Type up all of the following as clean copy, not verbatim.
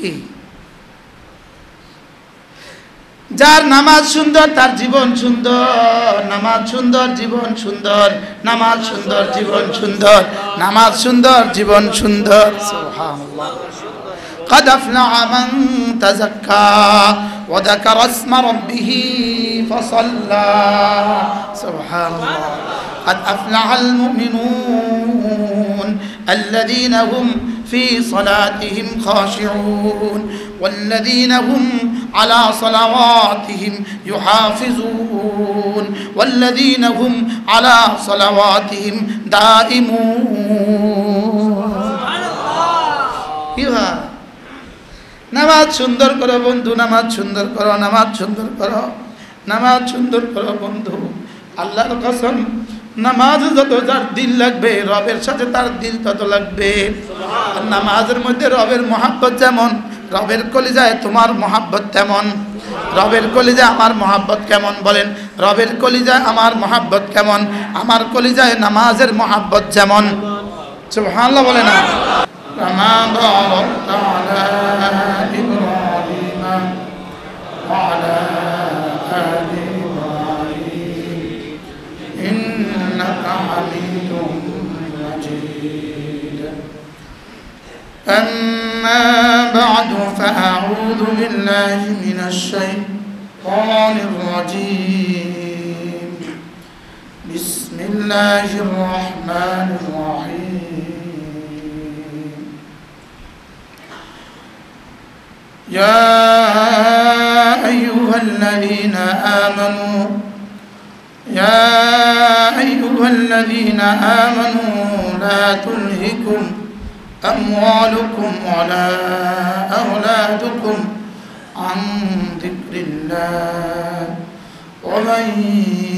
কি যার নামাজ সুন্দর তার জীবন সুন্দর, নামাজ সুন্দর জীবন সুন্দর, নামাজ সুন্দর জীবন সুন্দর, নামাজ সুন্দর জীবন সুন্দর। সুবহানাল্লাহ। قد أفلح من تزكى وذكر اسم ربه فصلى. سبحان الله. قد أفلح المؤمنون الذين هم في صلاتهم خاشعون والذين هم على صلواتهم يحافظون والذين هم على صلواتهم دائمون. নামাজ সুন্দর করো বন্ধু, নামাজ সুন্দর করো, নামাজ সুন্দর করো, নামাজ সুন্দর করো বন্ধু। আল্লাহর কসম, নামাজ যত যার দিল লাগবে রবের সাথে তার দিল তত লাগবে। আর নামাজের মধ্যে রবের মহাব্বত যেমন, রবের কলিজায় তোমার মহাব্বত তেমন। রবের কলিজায় আমার মহাব্বত কেমন বলেন? রবের কলিজায় আমার মহাব্বত কেমন? আমার কলিজায় নামাজের মহাব্বত যেমন। সুবহানাল্লাহ বলে না? كما باركت على إبراهيم وعلى آل إبراهيم إنك حميد مجيد. أما بعد فأعوذ بالله من الشيطان الرجيم. بسم الله الرحمن الرحيم. يا أيها الذين آمنوا لا تلهكم أموالكم ولا أولادكم عن ذكر الله ومن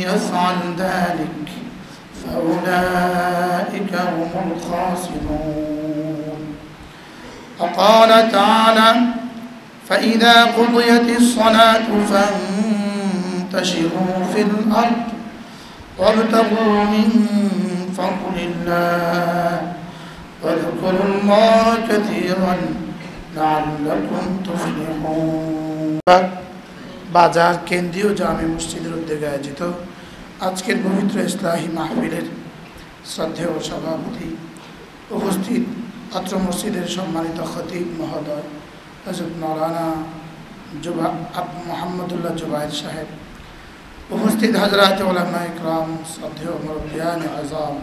يفعل ذلك فأولئك هم الخاسرون. وقال تعالى: فإذا قضيت الصلاة فانتشروا في الأرض وابتغوا من فضل الله واذكروا الله كثيرا لعلكم تفلحون. বাজার কেন্দ্রীয় জামে মসজিদের উদ্যোগে আয়োজিত আজকের পবিত্র ইসলাহি মাহফিলের শ্রদ্ধেয় সভাপতি, উপস্থিত অত্র মসজিদের সম্মানিত খতিব মহোদয় হযরত মাওলানা মোহাম্মদুল্লাহ জুবায়ের সাহেব, উপস্থিত হযরত উলামায়ে ইকরাম, শ্রদ্ধেয় মুরব্বিয়ানে আযম,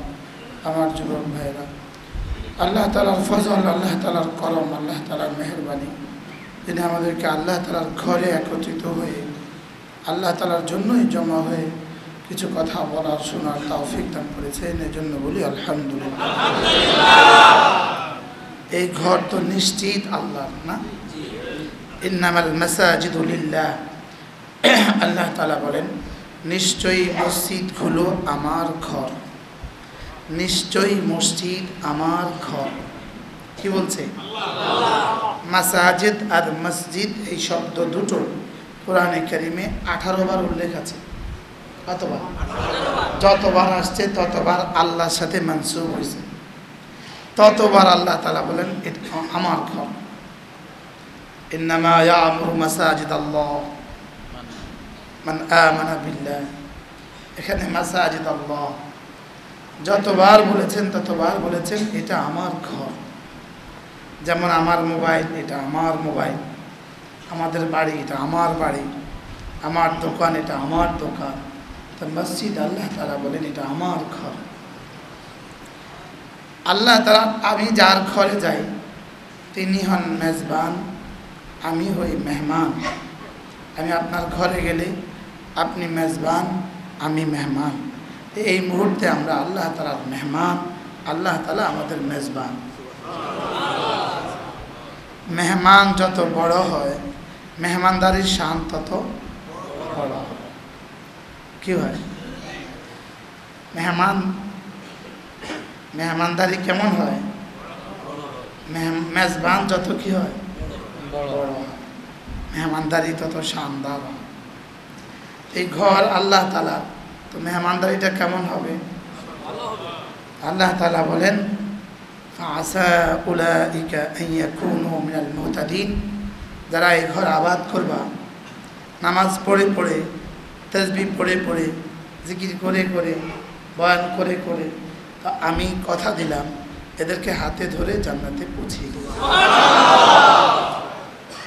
আমার যুবক ভাইরা, আল্লাহ তাআলার ফজল, আল্লাহ তাআলার করম, আল্লাহ তাআলার মেহেরবানি, যিনি আমাদেরকে আল্লাহ তাআলার ঘরে একত্রিত হয়ে আল্লাহ তাআলার জন্যই জমা হয়ে কিছু কথা বলার শোনার তৌফিক দান করেছেন, এই জন্য বলি আলহামদুলিল্লাহ। এই ঘর তো নিশ্চিত আল্লাহর, না? ইন্নামাল মাসাজিদু লিল্লাহ। আল্লাহ তাআলা বলেন, নিশ্চয়ই মসজিদগুলো আমার ঘর, নিশ্চয়ই মসজিদ আমার ঘর। কি বলছে? মাসাজিদ আর মসজিদ এই শব্দ দুটো কোরআনে কারিমে 18 বার উল্লেখ আছে। কতবার? যতবার আসছে ততবার আল্লাহর সাথে মানসুব হয়েছে, ততবার আল্লাহ তাআলা বলেন এটা আমার ঘর। ইন্নামা ইয়ামুরু মাসাজিদাল্লাহ মান আমানা বিল্লাহ। এখানে মাসাজিদাল্লাহ যতবার বলেছেন ততবার বলেছেন এটা আমার ঘর। যেমন আমার মোবাইল, এটা আমার মোবাইল, আমাদের বাড়ি, এটা আমার বাড়ি, আমার দোকান, এটা আমার দোকান। তো মসজিদ আল্লাহ তাআলা বলেন এটা আমার ঘর। আল্লাহ তাআলা, আমি যার ঘরে যাই তিনি হন মেজবান, আমি হই মেহমান। আমি আপনার ঘরে গেলে আপনি মেজবান, আমি মেহমান। এই মুহূর্তে আমরা আল্লাহ তাআলার মেহমান, আল্লাহ তাআলা আমাদের মেজবান। মেহমান যত বড় হয় মেহমানদারির শান তত বড় হয়। কি হয়? মেহমানদারি কেমন হয়? মেজবান যত কি হয় বড় হয়, মেহমানদারি তত শানদার হয়। এই ঘর আল্লাহ তাআলা, তো মেহমানদারিটা কেমন হবে? আল্লাহ তাআলা বলেন ফাআসা উলাইকা আন ইয়াকুনু মিনাল মুহতাদিন। যারা এই ঘর আবাদ করবা, নামাজ পড়ে পড়ে, তাসবিহ পড়ে পড়ে, জিকির করে করে, বয়ান করে করে, তা আমি কথা দিলাম এদেরকে হাতে ধরে জান্নাতে পৌঁছিয়ে দেব।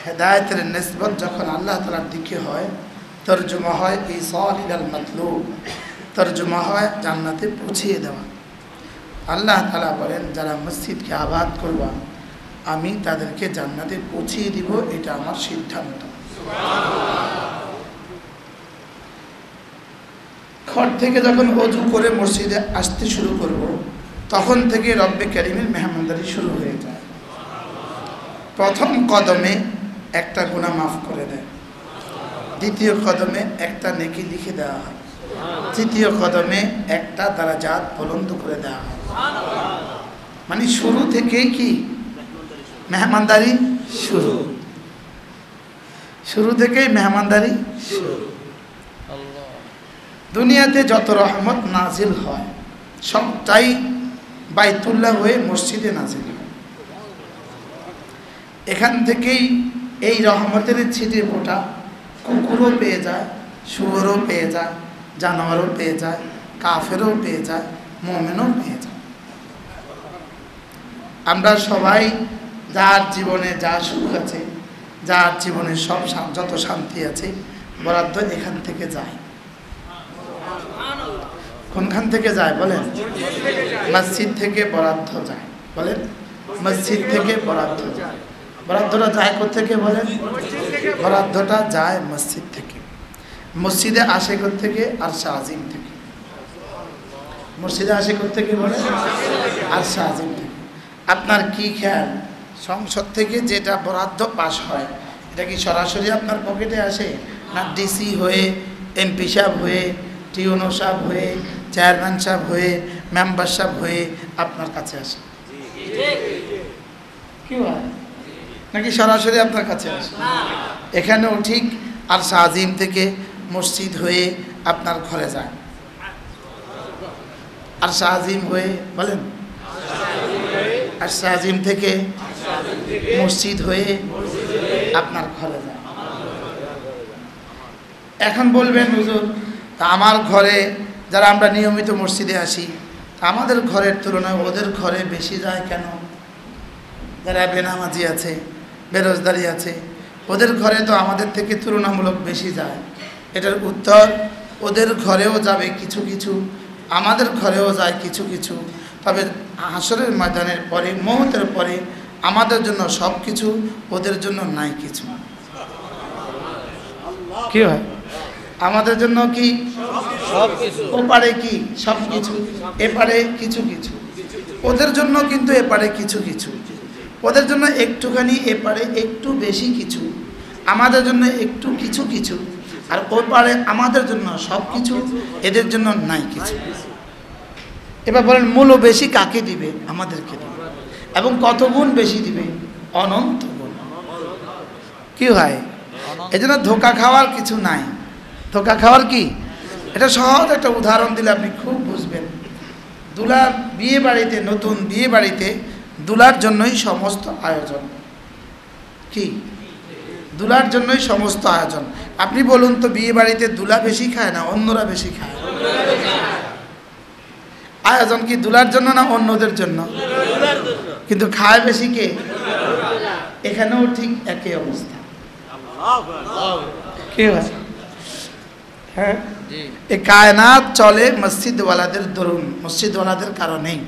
হেদায়েতের নিসবত যখন আল্লাহ তাআলার দিকে হয়, তরজমা হয় ইসাল ইলাল মাতলুব, তরজমা হয় জান্নাতে পৌঁছিয়ে দেওয়া। আল্লাহ তাআলা বলেন যারা মসজিদকে আবাদ করবা আমি তাদেরকে জান্নাতে পৌঁছিয়ে দিব, এটা আমার সিদ্ধান্ত। ঘর থেকে যখন ওযু করে মসজিদে আসতে শুরু করব, তখন থেকে রব্বে কারীমের মেহমানদারি শুরু হয়ে যায়। প্রথম কদমে একটা গুনাহ মাফ করে দেয়, দ্বিতীয় কদমে একটা নেকি লিখে দেওয়া হয়, তৃতীয় কদমে একটা দারাজাত বুলন্দ করে দেওয়া হয়। মানে শুরু থেকেই কি মেহমানদারি শুরু, শুরু থেকেই মেহমানদারি শুরু। দুনিয়াতে যত রহমত নাজিল হয় সবটাই বাইতুল্লাহ হয়ে মসজিদে নাজিল হয়। এখান থেকেই এই রহমতের ছিটে ফোঁটা কুকুরও পেয়ে যায়, শুয়োরও পেয়ে যায়, জানোয়ারও পেয়ে যায়, কাফেরও পেয়ে যায়, মুমিনও পেয়ে যায়। আমরা সবাই যার জীবনে যা সুখ আছে, যার জীবনে সব যত শান্তি আছে, বরাদ্দ এখান থেকে যায়। কোনখান থেকে যায় বলেন? মসজিদ থেকে বরাদ্দ যায়। বলেন মসজিদ থেকে বরাদ্দ যায়। বরাদ্দটা যায় কোত্থেকে বলেন? বরাদ্দটা যায় মসজিদ থেকে। মসজিদে আসে কোত্থেকে? আরশে আজিম থেকে। মসজিদে আসে কোত্থেকে বলেন? আরশে আজিম থেকে। আপনার কি খেয়াল, সংসদ থেকে যেটা বরাদ্দ পাস হয় এটা কি সরাসরি আপনার পকেটে আসে, না ডিসি হয়ে, এমপি সাহেব হয়ে, টিউনো সাহেব হয়ে, চেয়ারম্যান সাহেব হয়ে, মেম্বার সাহেব হয়ে আপনার কাছে আসে? কি হয়, নাকি সরাসরি আপনার কাছে আসে? এখানেও ঠিক আরশে আজিম থেকে মসজিদ হয়ে আপনার ঘরে যায়। আরশে আজিম হয়ে বলেন, আরশে আজিম থেকে মসজিদ হয়ে আপনার ঘরে যায়। এখন বলবেন হুজুর আমার ঘরে যারা আমরা নিয়মিত মসজিদে আসি, আমাদের ঘরের তুলনায় ওদের ঘরে বেশি যায় কেন? যারা বেনামাজি আছে, বেরোজগারি আছে, ওদের ঘরে তো আমাদের থেকে তুলনামূলক বেশি যায়। এটার উত্তর, ওদের ঘরেও যাবে কিছু কিছু, আমাদের ঘরেও যায় কিছু কিছু। তবে হাসরের ময়দানের পরে, মওতের পরে আমাদের জন্য সব কিছু, ওদের জন্য নাই কিছু। কি হয়? আমাদের জন্য কি ওপারে কি সব কিছু, এপারে কিছু কিছু। ওদের জন্য কিন্তু এপারে কিছু কিছু, ওদের জন্য একটুখানি, এপারে একটু বেশি কিছু, আমাদের জন্য একটু কিছু কিছু, আর ওপারে আমাদের জন্য সব কিছু, এদের জন্য নাই কিছু। এবার বলেন মূল্য বেশি কাকে দিবে? আমাদেরকে দিবে। এবং কত গুণ বেশি দিবে? অনন্ত গুণ। কি হয়? এই জন্য ধোকা খাওয়ার কিছু নাই। ধোকা খাওয়ার কি? এটা সহজ একটা উদাহরণ দিলে আপনি খুব বুঝবেন। দুলার বিয়ে বাড়িতে, নতুন বিয়ে বাড়িতে দুলার জন্যই সমস্ত আয়োজন। কি? দুলার জন্যই সমস্ত আয়োজন। আপনি বলুন তো, বিয়ে বাড়িতে দুলা বেশি খায় না অন্যরা বেশি খায়? আয়োজন কি দুলার জন্য না অন্যদের জন্য? কিন্তু খায় বেশি কে? এখানেও ঠিক একই অবস্থা। কি হয়? হ্যাঁ, এই কায়নাত চলে মসজিদওয়ালাদের দরুন, মসজিদওয়ালাদের কারণেই।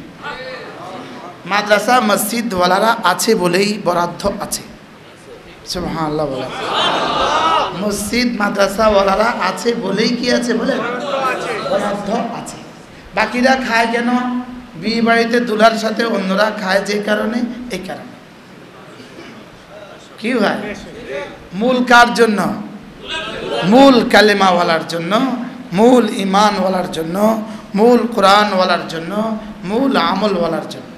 মাদ্রাসা মসজিদওয়ালারা আছে বলেই বরাদ্দ আছে। সুবহানাল্লাহ বলেন। মসজিদ মাদ্রাসাওয়ালারা আছে বলেই কি আছে বলেন? বরাদ্দ আছে। বাকিরা খায় কেন? বিয়ে বাড়িতে দুলার সাথে অন্যরা খায় যে কারণে, এই কারণে। কি হয়? মূল কার জন্য? মূল কালেমাওয়ালার জন্য, মূল ইমানওয়ালার জন্য, মূল কোরআনওয়ালার জন্য, মূল আমলওয়ালার জন্য।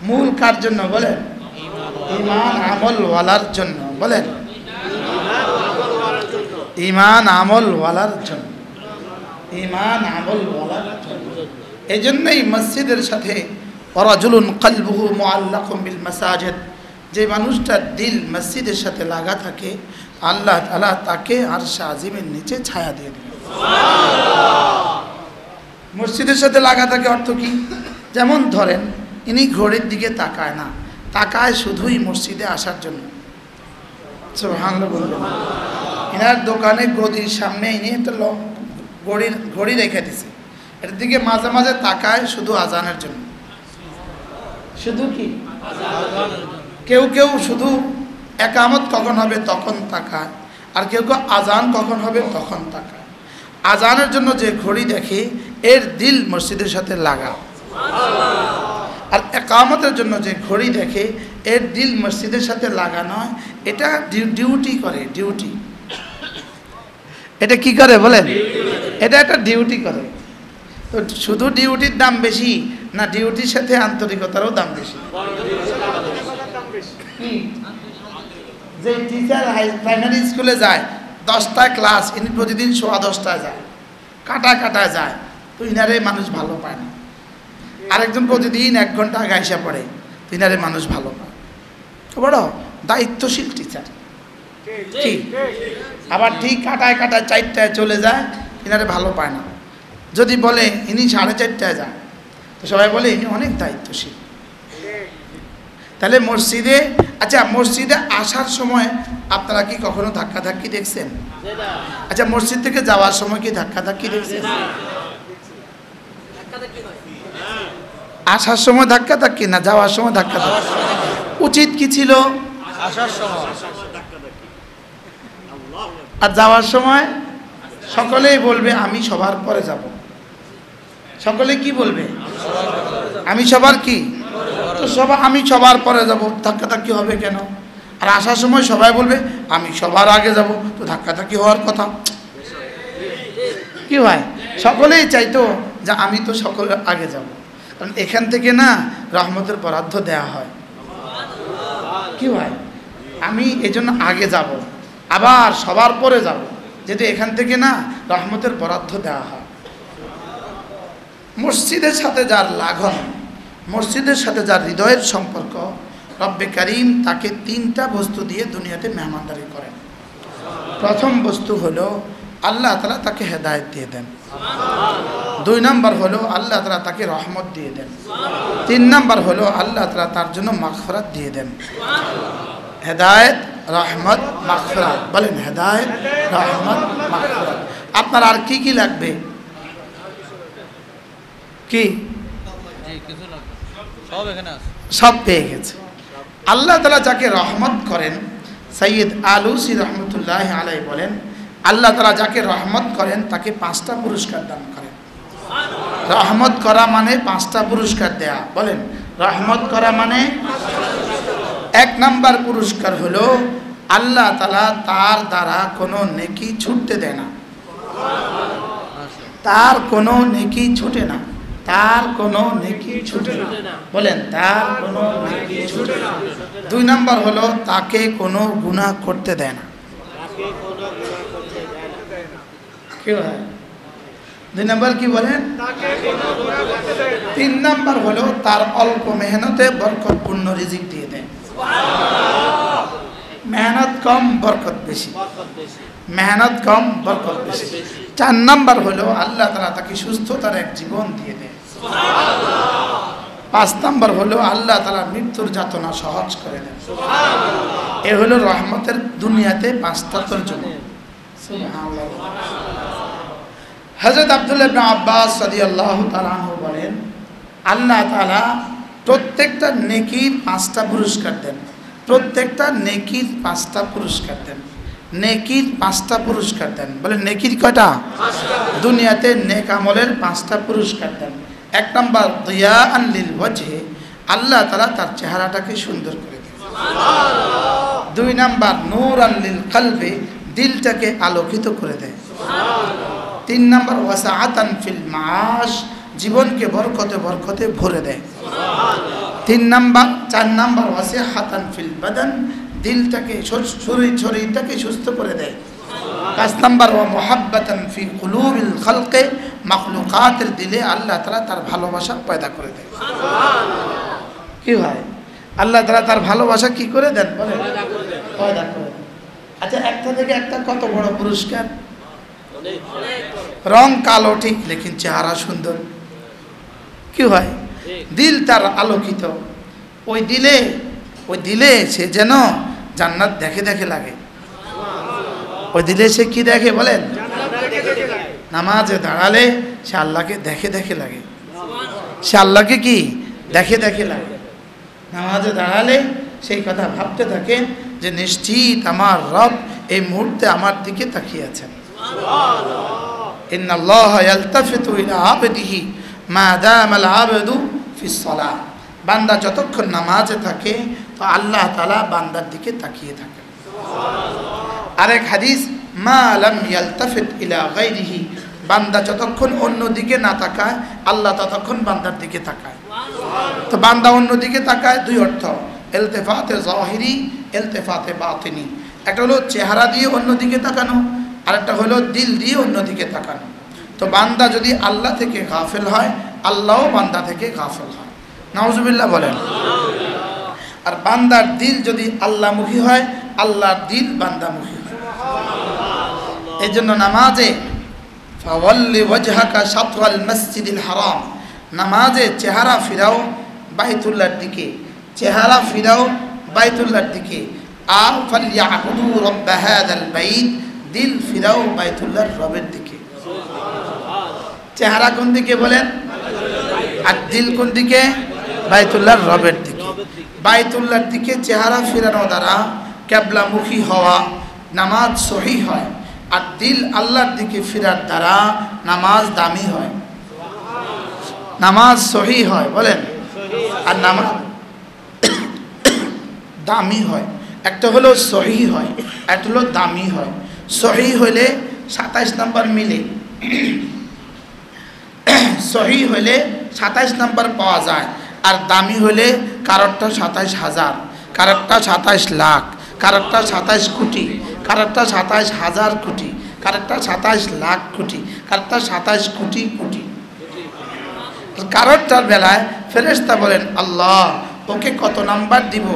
মূল কার জন্য বলেন? ইমান আমলওয়ালার জন্য। বলেন ইমান আমলওয়ালার জন্য। ইমান আমলওয়ালার জন্য। এই জন্যই মসজিদের সাথে ওয়ারাজুলুন কলবুহু মুআল্লাকুম বিল মাসাজিদ, যে মানুষটার দিল মসজিদের সাথে লাগা থাকে আল্লাহ তাআলা তাকে আরশে আজিমের নিচে ছায়া দিয়ে দেন। মসজিদের সাথে লাগা থাকে অর্থ কি? যেমন ধরেন ইনি ঘড়ির দিকে তাকায় না, তাকায় শুধুই মসজিদে আসার জন্য। সুবহানাল্লাহ বলবেন। এনার দোকানে গদির সামনে ইনি একটা ঘড়ি রেখে দিছে, এটার দিকে মাঝে মাঝে তাকায় শুধু আজানের জন্য। শুধু কি? কেউ কেউ শুধু একামত কখন হবে তখন তাকায়, আর কেউ কেউ আজান কখন হবে তখন তাকায়। আজানের জন্য যে ঘড়ি দেখে এর দিল মসজিদের সাথে লাগা, আর একামতের জন্য যে ঘড়ি দেখে এর দিল মসজিদের সাথে লাগা নয়, এটা ডিউটি করে। ডিউটি এটা কি করে বলেন? এটা একটা ডিউটি করে। তো শুধু ডিউটির দাম বেশি না ডিউটির সাথে আন্তরিকতারও দাম বেশি? যে টিচার প্রাইমারি স্কুলে যায় 10টায় ক্লাস, ইনি প্রতিদিন 10:15 যায়, কাটা যায়, তো ইনারে মানুষ ভালো পায় না। আরেকজন প্রতিদিন 1 ঘন্টা আগে আইসা পড়ে, তো ইনারে মানুষ ভালো পায়। তো বড় দায়িত্বশীল টিচার ঠিক। আবার ঠিক কাটায় 4টায় চলে যায়, ইনারে ভালো পায় না। যদি বলে ইনি 4:30টায় যায়, তো সবাই বলে ইনি অনেক দায়িত্বশীল। তাহলে মসজিদে, আচ্ছা মসজিদে আসার সময় আপনারা কি কখনো ধাক্কাধাক্কি দেখছেন? আচ্ছা মসজিদ থেকে যাওয়ার সময় কি ধাক্কাধাক্কি দেখছেন? আসার সময় ধাক্কাধাক্কি না যাওয়ার সময় ধাক্কাধাক্কি? উচিত কি ছিল? আসার সময়। আর যাওয়ার সময় সকলেই বলবে আমি সবার পরে যাব। সকলে কি বলবে? আমি সবার কি? তো আমি সবার পরে যাব, ধাক্কাধাক্কি হবে কেন? আর আসার সময় সবাই বলবে আমি সবার আগে যাব, তো ধাক্কাধাক্কি হওয়ার কথা কি ভাই? সকলেই চাইতো যে আমি তো সকলের আগে যাব, কারণ এখান থেকে না রহমতের বরাদ্দ দেয়া হয়। কি ভাই? আমি এজন্য আগে যাব, আবার সবার পরে যাব, যেহেতু এখান থেকে না রহমতের বরাদ্দ দেওয়া হয়। মসজিদের সাথে যার লাগন, মসজিদের সাথে যার হৃদয়ের সম্পর্ক, রব্বে কারিম তাকে 3টা বস্তু দিয়ে দুনিয়াতে মেহমানদারি করেন। প্রথম বস্তু হলো আল্লাহ তাআলা তাকে হেদায়েত দিয়ে দেন। 2 নাম্বার হলো আল্লাহ তাআলা তাকে রহমত দিয়ে দেন। 3 নাম্বার হলো আল্লাহ তাআলা তার জন্য মাগফিরাত দিয়ে দেন। হেদায়েত, রহমত, মাগফিরাত। বলেন হেদায়েত, রহমত, মাগফিরাত। আপনার আর কি কি লাগবে? কি? সব পেয়ে গেছে। আল্লাহ তাআলা যাকে রহমত করেন, সৈয়দ আলুসি রহমতুল্লাহ আলাইহি বলেন, আল্লাহ তাআলা যাকে রহমত করেন তাকে 5টা পুরস্কার দান করেন। রহমত করা মানে 5টা পুরস্কার দেয়া। বলেন রহমত করা মানে? 1 নাম্বার পুরস্কার হলো আল্লাহ তাআলা তার দ্বারা কোনো নেকি ছুটতে দেয় না। তার কোনো নেকি ছুটে না। তার কোনো নেকি ছুটে না। বলেন তার কোনো নেকি ছুটে না। 2 নাম্বার হলো তাকে কোনো গুনাহ করতে দেয় না। কি হয়? 2 নাম্বার কি বলেন? 3 নাম্বার হলো তার অল্প মেহনতে বরকতপূর্ণ রিজিক দিয়ে দেয়। মেহনত কম বরকত বেশি। মেহনত কম বরকত বেশি। 4 নাম্বার হলো আল্লাহ তাআলা তাকে সুস্থতার এক জীবন দিয়ে দেয়। 5 নাম্বার হলো আল্লাহ তাআলা মৃত্যুর যাতনা সহজ করে দেন। এ হলো রহমতের দুনিয়াতে 5টা তরজমা। সুবহানাল্লাহ। হযরত আব্দুল্লাহ ইবনে আব্বাস রাদিয়াল্লাহু তাআলা আনহু বলেন, আল্লাহ তাআলা প্রত্যেকটা নেকির 5টা পুরস্কার দেন। প্রত্যেকটা নেকির 5টা পুরস্কার দেন। নেকির 5টা পুরস্কার দেন। বলেন নেকির কয়টা? 5টা। দুনিয়াতে নেক আমলের 5টা পুরস্কার দেন। 1 নাম্বার দিয়াআন লিল ওয়াজহি, আল্লাহ তাআলা তার চেহারাটাকে সুন্দর করে দেন। সুবহানাল্লাহ। 2 নাম্বার নূরান লিল কলবি, দিলটাকে আলোকিত করে দেয়। সুবহানাল্লাহ। 3 নাম্বার ওয়াসাআতান ফিল মাআশ, জীবনকে বরকতে বরকতে ভরে দেয়। সুবহানাল্লাহ। 4 নাম্বার ওয়াসিহাতান ফিল বাদান, দিলটাকে শরীরটাকে সুস্থ করে দেয়। 5 নাম্বার ওয়া মুহাব্বাতান ফি কুলুবিল খালকি, মাখলুকাতের দিলে আল্লাহ তাআলা তার ভালোবাসা পয়দা করে দেয়। কি হয়? আল্লাহ তাআলা তার ভালোবাসা কি করে দেন বলেন? পয়দা করে দেন। আচ্ছা, একটা থেকে একটা কত বড় পুরস্কার। রং কালো ঠিক, লেকিন চেহারা সুন্দর। কি হয়? দিল তার আলোকিত, ওই দিলে সে যেন জান্নাত দেখে দেখে লাগে। ওই দিলে সে কি দেখে বলেন? নামাজে দাঁড়ালে সে আল্লাহকে দেখে দেখে লাগে। সে আল্লাহকে কি দেখে দেখে লাগে। নামাজে দাঁড়ালে সেই কথা ভাবতে থাকে যে নিশ্চিত আমার রব এই মুহূর্তে আমার দিকে তাকিয়ে আছেন। ইন্নাল্লাহা ইয়ালতাফিতু ইলা আবদিহি মা দামাল আবদু ফিস সালাহ। বান্দা যতক্ষণ নামাজে থাকে তো আল্লাহ তাআলা বান্দার দিকে তাকিয়ে থাকেন। আরেক হাদিস, মা লাম ইয়ালতাফিত ইলা গায়রিহি, বান্দা যতক্ষণ অন্য দিকে না তাকায় আল্লাহ ততক্ষণ বান্দার দিকে তাকায়। তো বান্দা অন্য দিকে তাকায় দুই অর্থ, ইলতিফাতে যাহিরি, ইলতিফাতে বাতিনি। একটা হলো চেহারা দিয়ে অন্য দিকে তাকানো, আর একটা হলো দিল দিয়ে অন্য দিকে তাকানো। তো বান্দা যদি আল্লাহ থেকে গাফেল হয়, আল্লাহও বান্দা থেকে গাফেল হয়। নাউজুবিল্লাহ বলেন। আর বান্দার দিল যদি আল্লাহমুখী হয়, আল্লাহর দিল বান্দামুখী হয়। এই জন্য নামাজে ফাওয়াল্লি ওয়াজহাকা শাতরাল মসজিদিল হারাম, নামাজে চেহারা ফিরাও বাইতুল্লাহর দিকে, চেহারা ফিরাও বাইতুল্লাহর দিকে। আর ফালইয়াবুদু রাব্ব হাযাল বাইত, দিল ফিরাও বাইতুল্লাহর রবের দিকে। চেহারা কোন দিকে বলেন? আর দিল কোন দিকে? বাইতুল্লাহর রবের দিকে। বাইতুল্লাহর দিকে চেহারা ফিরানো দ্বারা কিবলামুখী হওয়া নামাজ সহিহ হয়, আর দিল আল্লাহর দিকে ফিরার দ্বারা নামাজ দামি হয়, নামাজ সহিহ হয় বলেন। আর নামাজ দামি হয়। একটা হলো সহিহ হয়, একটা হলো দামি হয়। সহিহ হইলে 27 নম্বর মিলে, সহিহ হইলে 27 নম্বর পাওয়া যায়। আর দামি হলে কারোরটা 27,000, কারোরটা 27 লাখ, কারোরটা 27 কোটি, কারোরটা 27,000 কোটি, কারোরটা 27 লাখ কোটি, কারোরটা 27 কোটি কোটি। কারোরটার বেলায় ফেরেশতা বলেন, আল্লাহ ওকে কত নাম্বার দিব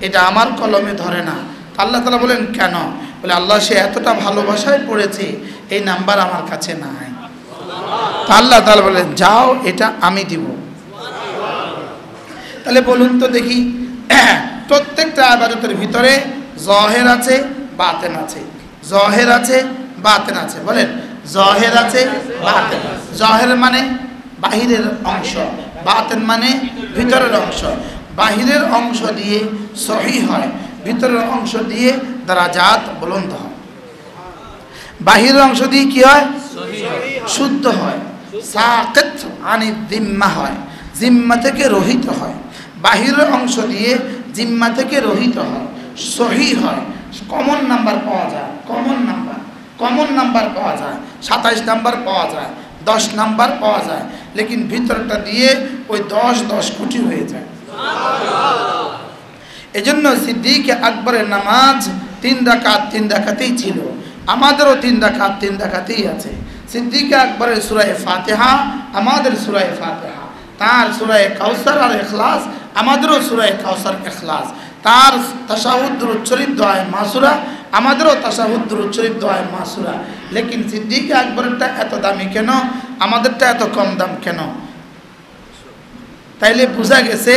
এটা আমার কলমে ধরে না। আল্লাহ তাআলা বলেন, কেন? বলে, আল্লাহ সে এতটা ভালোবাসায় পড়েছে, এই নাম্বার আমার কাছে নাই। আল্লাহ তাআলা বলেন, যাও এটা আমি দিব। তাহলে বলুন তো দেখি, প্রত্যেকটা ইবাদতের ভিতরে জহের আছে, বাতেন আছে, জহের আছে, বাতেন আছে বলেন। জহের আছে, বাতেন। জহের মানে বাহিরের অংশ, বাতেন মানে ভিতরের অংশ। বাহিরের অংশ দিয়ে সহিহ হয়, ভিতরের অংশ দিয়ে দারাজাত বুলন্দ হয়। বাহিরের অংশ দিয়ে কি হয়? শুদ্ধ হয়। সাকিত আনি জিম্মা হয়, জিম্মা থেকে রহিত হয়। বাহিরের অংশ দিয়ে জিম্মা থেকে রহিত হয়, সহিহ হয়। কমন নাম্বার পাওয়া যায়, কমন নাম্বার পাওয়া যায়, 27 নাম্বার পাওয়া যায়, 10 নাম্বার পাওয়া যায়। লেকিন ভিতরটা দিয়ে ওই 10 কোটি হয়ে যায়। এজন্য সিদ্দিক আকবরের নামাজ 3 রাকাত 3 রাকাতেই ছিল। আমাদেরও 3 রাকাত 3 রাকাতেই আছে। সিদ্দিক আকবরের সূরা ফাতিহা, আমাদের সূরা ফাতিহা। তার সূরা কাউসার আর ইখলাস, আমাদেরও সূরা কাউসার ইখলাস। তার তাশাহুদ দুরূদ শরীফ দোয়ায়ে মাসুরা, আমাদেরও তাশাহুদ দুরূদ শরীফ দোয়ায়ে মাসুরা। লেকিন সিদ্দিক আকবরেরটা এত দামি কেন, আমাদেরটা এত কম দাম কেন? তাইলে বোঝা গেছে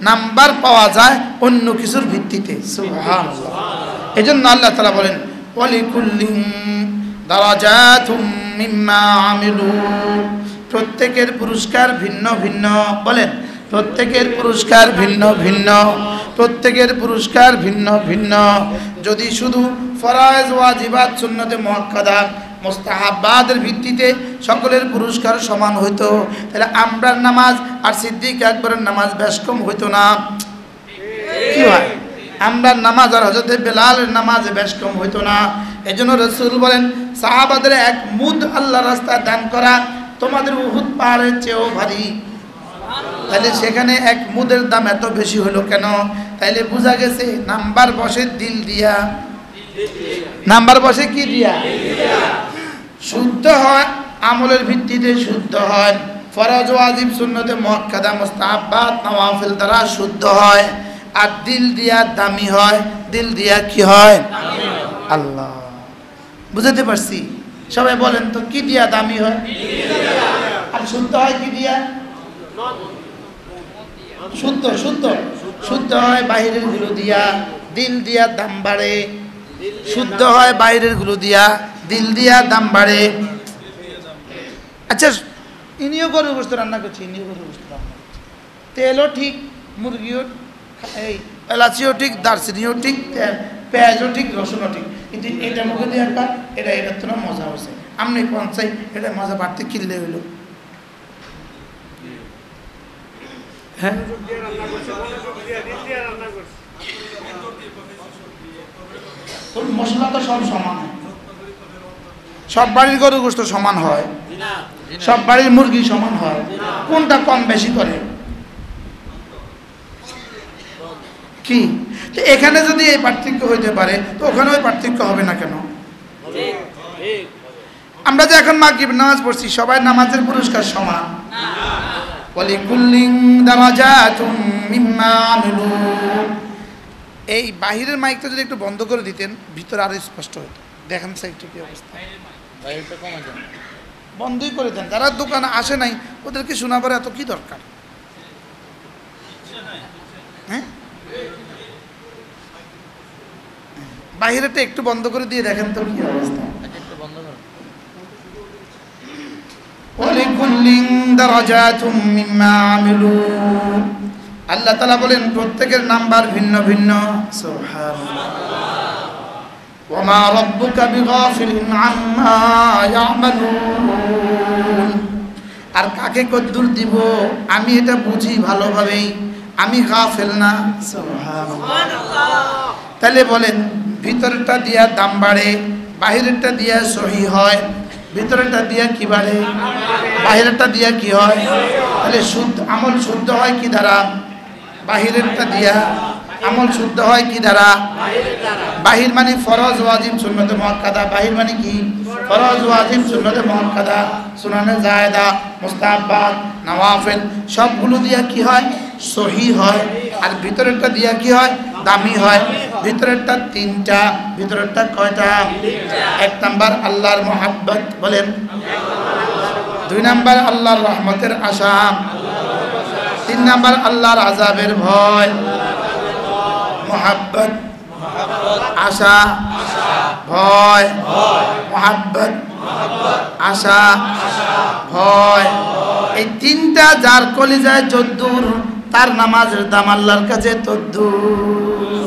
নাম্বার পাওয়া যায় অন্য কিছুর ভিত্তিতে। সুবহানাল্লাহ। এজন্য আল্লাহ তাআলা বলেন, ওয়ালিকুল্লিন দারাজাতুম মিম্মা আমিলু, প্রত্যেকের পুরস্কার ভিন্ন ভিন্ন বলেন। প্রত্যেকের পুরস্কার ভিন্ন ভিন্ন, প্রত্যেকের পুরস্কার ভিন্ন ভিন্ন। যদি শুধু ফরজ ওয়াজিবাত সুন্নতে মুআক্কাদা মুস্তাহাবাদের ভিত্তিতে সকলের পুরস্কার সমান হইতো, তাহলে আমরার নামাজ আর সিদ্দিক আকবরের নামাজ বেশ কম হইতো না? কি হয়? আমরার নামাজ আর হযরত বেলালের নামাজ বেশ কম হইতো না? এজন্য রাসূল বলেন, সাহাবাদের এক মুদ আল্লাহর রাস্তায় দান করা তোমাদের উহুদ পাহাড়ের চেয়েও ভারী। তাহলে সেখানে এক মুদের দাম এত বেশি হলো কেন? তাইলে বোঝা গেছে নাম্বার বসে দিল দিয়া, নাম্বার বসে কি দিয়া? শুদ্ধ হয় আমলের ভিত্তিতে শুদ্ধ হয়, ফরজ ওয়াজিব সুন্নতে মুআক্কাদা মুস্তাহাব্বাত নওয়াফিল দ্বারা শুদ্ধ হয়, আর দিল দিয়া দামি হয়। দিল দিয়া কি হয়? আল্লাহ। বুঝাতে পারছি? সবাই বলেন তো কি দিয়া দামি হয়? আর শুদ্ধ হয় কি দিয়া? শুদ্ধ শুদ্ধ শুদ্ধ হয় বাহিরের গুলো দিয়া, দিল দিয়া দাম বাড়ে। শুদ্ধ হয় বাইরের গুলো দিয়া, দিল দিয়া দাম বাড়ে। আচ্ছা, ইনিও গরুর গোশত রান্না করছি, ইনিও গরুর গোশত রান্না করছি, তেলও ঠিক, মুরগিও, এই এলাচিও ঠিক, দারচিনিও ঠিক, পেঁয়াজও ঠিক, রসুনও ঠিক, কিন্তু এটা মুখে দিয়ে একবার এটা তো না মজা হয়েছে। আপনি পঞ্চাই এটা মজা বাড়তে কিনলে হইল। হ্যাঁ, মশলা তো সব সমান, সব বাড়ির গরুর গোশত সমান হয়, সব বাড়ির মুরগি সমান হয়, কোনটা কম বেশি করে? কি এখানে যদি এই পার্থক্য হইতে পারে তো ওখানে ওই পার্থক্য হবে না কেন? আমরা যে এখন মাগরিব নামাজ পড়ছি, সবাই নামাজের পুরস্কার সমান? ওয়ালিকুল্লিন দারাজাতুম মিম্মা আমিলু। এই বাহিরের মাইকটা যদি একটু বন্ধ করে দিতেন, ভিতরে আরো স্পষ্ট হতো। দেখেন সাইডটা কি অবস্থা, বন্ধই করে দেন। যারা দোকানে আসে নাই ওদেরকে শোনাবার এত কি দরকার? হ্যাঁ, বাহিরেটা একটু বন্ধ করে দিয়ে দেখেন তো কি অবস্থা। ওয়ালিকুল্লিন দারাজাতুম মিম্মা আমিলু। আল্লাহ তাআলা বলেন প্রত্যেকের নাম্বার ভিন্ন ভিন্ন। সুবহানাল্লাহ। ওয়ামা রাব্বুকা বিগাফিলিন আম্মা ইয়ামালুন। আর কাকে কদ্দুর দিব আমি এটা বুঝি ভালোভাবেই, আমি গাফেল না। সুবহানাল্লাহ। তাহলে বলেন ভিতরটা দিয়া দাম বাড়ে, বাহিরেরটা দিয়া সহি হয়। ভিতরেরটা দিয়া কি বাড়ে, বাহিরেরটা দিয়া কি হয়? তাহলে শুদ্ধ আমল শুদ্ধ হয় কি দ্বারা? বাহিরেরটা দিয়া। আমল শুদ্ধ হয় কি দ্বারা? বাহির মানে ফরজ ওয়াজিব সুন্নতে মুআক্কাদা। বাহির মানে কি? ফরজ ওয়াজিব সুন্নতে মুআক্কাদা, সুনানে জায়েদা, মুস্তাহাব্বাত, নওয়াফিল, সবগুলো দিয়া কি হয়? সহি হয়। আর ভিতরেরটা দিয়া কি হয়? দামি হয়। ভিতরেরটা তিনটা, ভিতরেরটা কয়টা? এক নাম্বার আল্লাহর মুহাব্বত, বলেন। দুই নাম্বার আল্লাহর রহমতের আশা। তিন নাম্বার আল্লাহর আযাবের ভয়। মুহাব্বত, আশা, ভয়। মুহাব্বত, আশা, ভয়। এই তিনটা যার কলিজায় যদ্দূর, তার নামাজের দাম আল্লাহর কাছে তদ্দূর।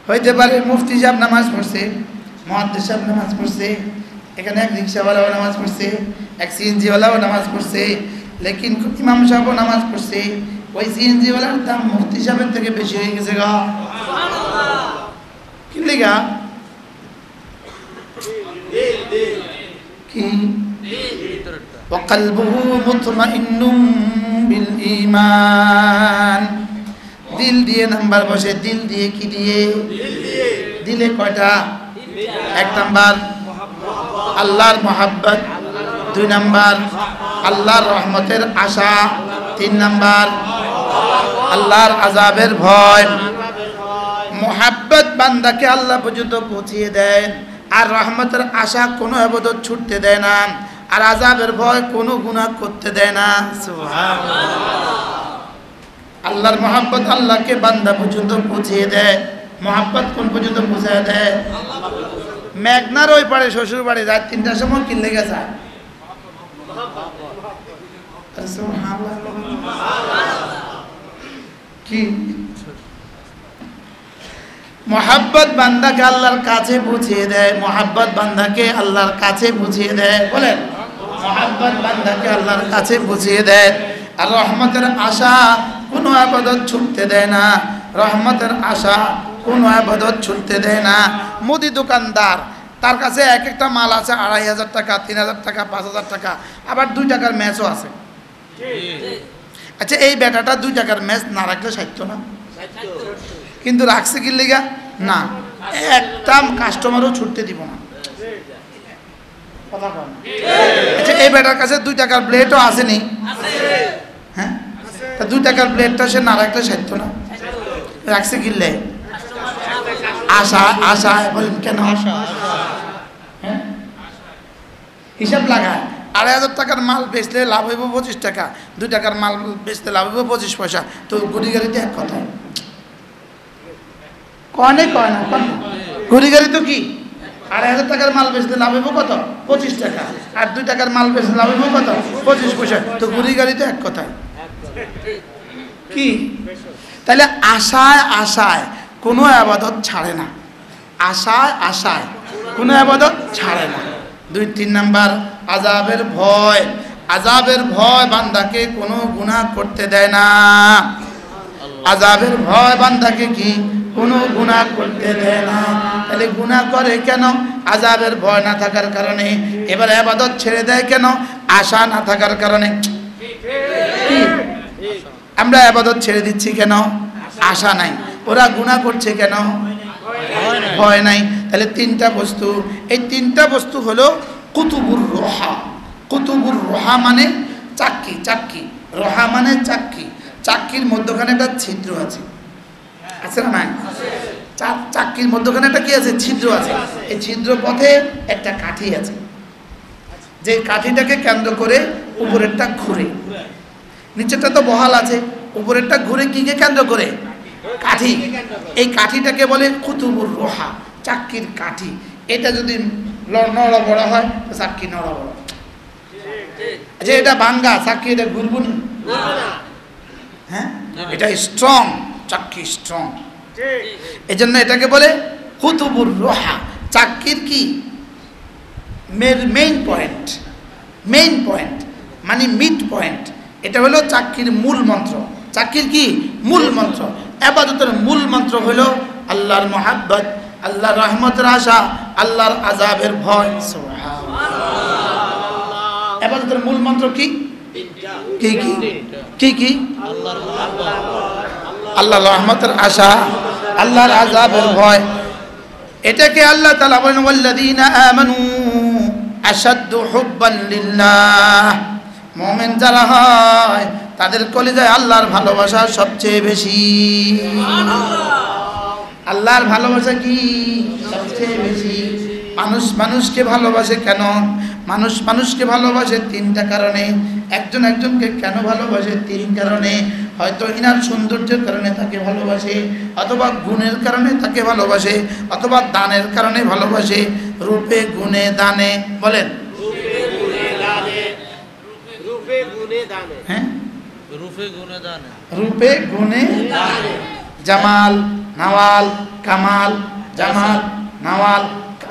হইতে পারে মুফতি সাহেব নামাজ পড়ছে, মুহাদ্দিস সাহেব নামাজ পড়ছে, এখানে এক রিক্সাওয়ালাও নামাজ পড়ছে, এক সিএনজিওয়ালাও নামাজ পড়ছে, লেকিন ইমাম সাহেবও নামাজ পড়ছে। ওই সিএনজিওয়ালার দাম মুফতি সাহেবের থেকে বেশি হয়ে গেছে গা। কি লেগা? কি? ওয়াকালবুহু মুতমাইন্নুম বিল ঈমান। দিল দিয়ে নাম্বার বসে। দিল দিয়ে কি দিয়ে? দিলে কয়টা? এক নাম্বার আল্লাহর মুহাব্বত, দুই নাম্বার আল্লাহর রহমতের আশা, তিন নাম্বার আল্লাহর আযাবের ভয়। মুহাব্বত বান্দাকে আল্লাহ পর্যন্ত পৌঁছিয়ে দেয়, আর রহমতের আশা কোনো ইবাদত ছুটতে দেয় না, আর আযাবের ভয় কোনো গুনাহ করতে দেয় না। সুবহানাল্লাহ। আল্লাহর মুহাব্বত আল্লাহকে বান্দা পর্যন্ত পৌঁছিয়ে দেয়। মুহাব্বত কোন পর্যন্ত পৌঁছায় দেয়? মেঘনার ওই পারে শ্বশুর বাড়ি রাত 3টার সময় কিনলে গেছে। কি মুহাব্বত বান্দাকে আল্লাহর কাছে পৌঁছিয়ে দেয়। মুহাব্বত বান্দাকে আল্লাহর কাছে পৌঁছিয়ে দেয়। বলেন, মুহাব্বত বান্দাকে আল্লাহর কাছে পৌঁছিয়ে দেয়। আর রহমতের আশা কোনো ইবাদত ছুটতে দেয় না। রহমতের আশা কোনো ইবাদত ছুটতে দেয় না। মুদি দোকানদার, তার কাছে এক একটা মাল আছে 2500 টাকা, 3000 টাকা, 5000 টাকা, আবার 2 টাকার ম্যাচও আছে। আচ্ছা, এই বেটাটা 2 টাকার ম্যাচ না রাখলে সাইতো না, কিন্তু রাখছে কি লিগা? না, একটা কাস্টমারও ছুটতে দিব না। আচ্ছা, এই বেটার কাছে 2 টাকার ব্লেডও আসেনি, হ্যাঁ, তা 2 টাকার ব্লেডটা সে না রাখলে সাধ্য না, রাখছে কিনলে আশা আশা বলেন কেন? হ্যাঁ, হিসাব লাগায় 2,500 টাকার মাল বেচলে লাভ হইব 25 টাকা, 2 টাকার মাল বেচলে লাভ হইব 25 পয়সা। তো গুড়ি গাড়িতে এক কথা কয় না, গুড়ি গাড়ি তো কি 2,500 টাকার মাল বেচলে লাভ হইব কত? 25 টাকা, আর 2 টাকার মাল বেচলে লাভ হইব কত? 25 পয়সা। তো গুড়ি গাড়ি তো এক কথায় কি? তাহলে আশায় আশায় কোনো আবাদত ছাড়ে না, আশায় আশায় কোনো আবাদত ছাড়ে না। 2-3 নাম্বার আযাবের ভয়, আযাবের ভয় বান্দাকে কোনো গুনাহ করতে দেয় না। আযাবের ভয় বান্দাকে কি কোনো গুনাহ করতে দেয় না। তাহলে গুনাহ করে কেন? আযাবের ভয় না থাকার কারণে। এবার ইবাদত ছেড়ে দেয় কেন? আশা না থাকার কারণে। আমরা ইবাদত ছেড়ে দিচ্ছি কেন? আশা নাই। ওরা গুনাহ করছে কেন? ভয় নাই। তাহলে 3টা বস্তু, এই 3টা বস্তু হলো কুতুবুর রোহা। কুতুবুর রোহা মানে চাক্কি, চাক্কি, রোহা মানে চাক্কি। চাক্কির মধ্যখানে একটা ছিদ্র আছে, আছে না নাই? চাক্কির মধ্যখানে একটা কি আছে? ছিদ্র আছে। এই ছিদ্র পথে একটা কাঠি আছে, যে কাঠিটাকে কেন্দ্র করে উপরেরটা ঘুরে, নিচেরটা তো বহাল আছে, উপরেরটা ঘুরে কিকে কেন্দ্র করে? কাঠি। এই কাঠিটাকে বলে কুতুবুর রোহা, চাক্কির কাঠি। এটা যদি নড়াবড়া হয় তো চাক্কি নড়াবড়া। যে এটা ভাঙ্গা চাক্কি, এটা ঘুরবো না, হ্যাঁ, এটা স্ট্রং, চাক্কি স্ট্রং। এই জন্য এটাকে বলে কুতুবুর রোহা, চাক্কির কি মেইন পয়েন্ট, মেইন পয়েন্ট মানে মিড পয়েন্ট। এটা হলো চাক্কির মূল মন্ত্র। চাক্কির কি মূল মন্ত্র? ইবাদতের মূল মন্ত্র হলো আল্লাহর মহাব্বত, আল্লাহর রহমতের আশা, আল্লাহর আযাবের ভয়। সুবহানাল্লাহ। ইবাদতের মূল মন্ত্র কি? কি কি কি কি? আল্লাহর রহমতের আশা, আল্লাহর আযাবের ভয়। এটাকে আল্লাহ তাআলা বলেন ওয়াল্লাযীনা আমানু আশাদ্দু হুব্বান লিল্লাহ। মুমিন যারা হয় তাদের কলিজায় আল্লাহর ভালোবাসা সবচেয়ে বেশি। আল্লাহর ভালোবাসা কি সবচেয়ে বেশি? মানুষ মানুষকে ভালোবাসে কেন? মানুষ মানুষকে ভালোবাসে 3টা কারণে। একজন একজনকে কেন ভালোবাসে? 3 কারণে। হয়তো ইনার সৌন্দর্যের কারণে তাকে ভালোবাসে, অথবা গুণের কারণে তাকে ভালোবাসে, অথবা দানের কারণে ভালোবাসে। রূপে গুণে দানে, বলেন হ্যাঁ, রূপে গুণে দানে। জামাল, নওয়াল, কামাল। জামাল, নওয়াল,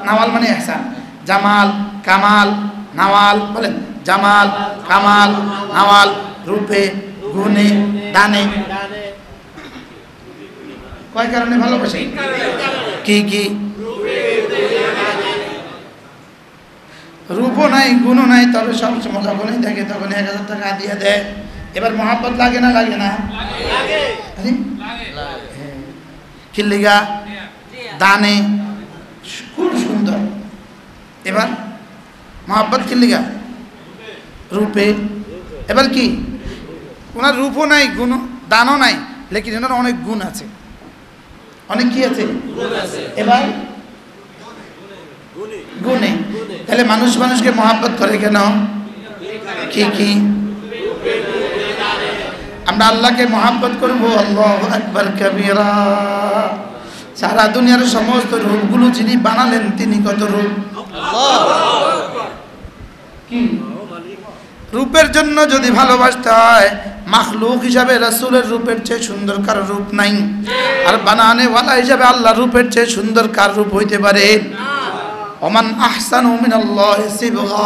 নওয়াল মানে ইহসান। জামাল, কামাল, নওয়াল, বলেন জামাল, কামাল, নওয়াল। রূপে গুণে দানে। কয় কারণে ভালোবাসে? কি কি? রূপও নাই, গুণও নাই, তবে সবসময় যখনই দেখে তখন 1000 টাকা দিয়ে দেয়। এবার মহাব্বত লাগে না? লাগে না? কিল্লিগা দানে খুব সুন্দর। এবার মহাব্বত কিল্লিগা রূপে। এবার কি? ওনার রূপও নাই, গুণ দানও নাই, লেকিন ওনার অনেক গুণ আছে। অনেক কি আছে? এবার গুণে। তাহলে মানুষ মানুষকে মহাব্বত করে কেন? কি কি? আমরা আল্লাহকে মহাব্বত করবো। আল্লাহু আকবার কাবীরা। সারা দুনিয়ার সমস্ত রূপগুলো যিনি বানালেন তিনি কত রূপ? কি রূপের জন্য যদি ভালোবাসতে হয়, মাখলুক হিসাবে রাসূলের রূপের চেয়ে সুন্দর কারো রূপ নাই। আর বানানেওয়ালা হিসাবে আল্লাহর রূপের চেয়ে সুন্দর কার রূপ হইতে পারে? ওমান আহসানু মিনাল্লাহি সিবগা,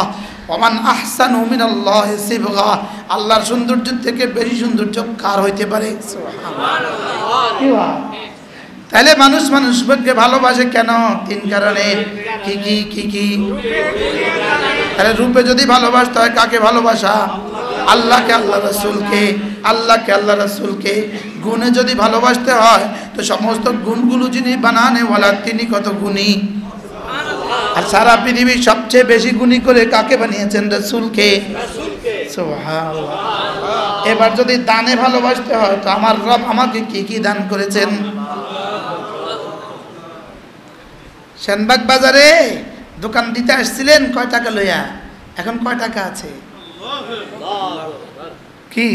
ওমান আহসানু মিনাল্লাহি সিবগা। আল্লাহর সৌন্দর্য থেকে বেশি সৌন্দর্য কার হইতে পারে? সুবহানাল্লাহ। তাহলে মানুষ মানুষকে ভালোবাসে কেন? 3 কারণে। কি কি কি কি? তাহলে রূপে যদি ভালোবাসতে হয় কাকে ভালোবাসা? আল্লাহকে, আল্লাহ রাসূলকে। আল্লাহকে, আল্লাহ রাসূলকে। গুণে যদি ভালোবাসতে হয় তো সমস্ত গুণগুলো যিনি বানানেওয়ালা তিনি কত গুণী। আর সারা পৃথিবীর সবচেয়ে বেশি গুণী করে কাকে বানিয়েছেন? রাসূলকে। সুবহানাল্লাহ। এবার যদি দানে ভালোবাসতে হয় তো আমার রব আমাকে কি কি দান করেছেন। সেনবাগ বাজারে দোকান দিতে আসছিলেন কয় টাকা লইয়া, এখন কয় টাকা আছে? কি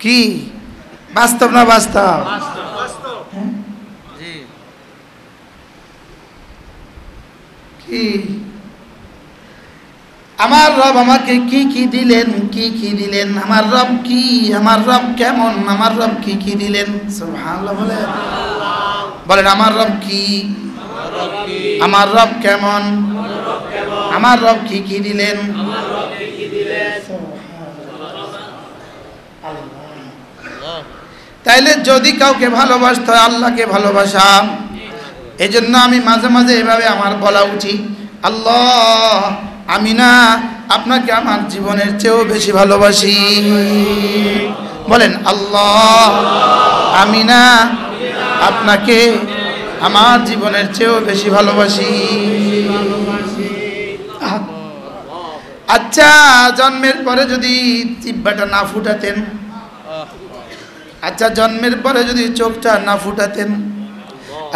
কি বাস্তব না বাস্তব? কি আমার রব আমাকে কি কি দিলেন, কি কি দিলেন, আমার রব কি, আমার রব কেমন, আমার রব কি কি দিলেন। সুবহানাল্লাহ বলেন, বলেন আমার রব কি, আমার রব কেমন, আমার রব কি কি দিলেন। তাইলে যদি কাউকে ভালোবাসতে হয় আল্লাহকে ভালোবাসা। এই জন্য আমি মাঝে মাঝে এভাবে আমার বলা উচিত, আল্লাহ আমি না আপনাকে আমার জীবনের চেয়েও বেশি ভালোবাসি। বলেন আল্লাহ আমি না আপনাকে আমার জীবনের চেয়েও বেশি ভালোবাসি। আচ্ছা জন্মের পরে যদি জিহ্বাটা না ফুটাতেন, আচ্ছা জন্মের পরে যদি চোখটা না ফুটাতেন,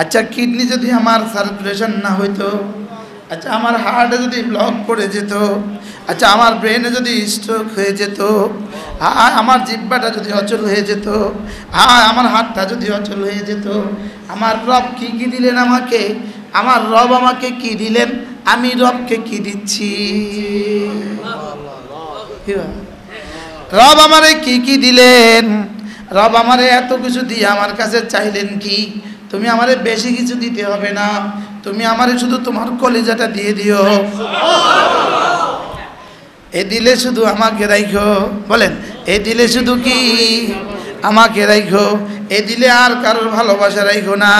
আচ্ছা কিডনি যদি আমার সার্কুলেশন না হইতো, আচ্ছা আমার হার্টে যদি ব্লক পড়ে যেত, আচ্ছা আমার ব্রেনে যদি স্ট্রোক হয়ে যেত, আমার জিহ্বাটা যদি অচল হয়ে যেত, আমার হাতটা যদি অচল হয়ে যেত, আমার রব কি কি দিলেন আমাকে, আমার রব আমাকে কি দিলেন, আমি রবকে কি দিচ্ছি। রব আমারে কি কি দিলেন, রব আমারে এত কিছু দিয়ে আমার কাছে চাইলেন কি, তুমি আমারে বেশি কিছু দিতে হবে না, তুমি আমারে শুধু তোমার কলিজাটা দিয়ে দিও। এ দিলে শুধু আমাকে রাখো। বলেন এ দিলে শুধু কি আমাকে রাখো, এ দিলে আর কারোর ভালোবাসা রাখো না,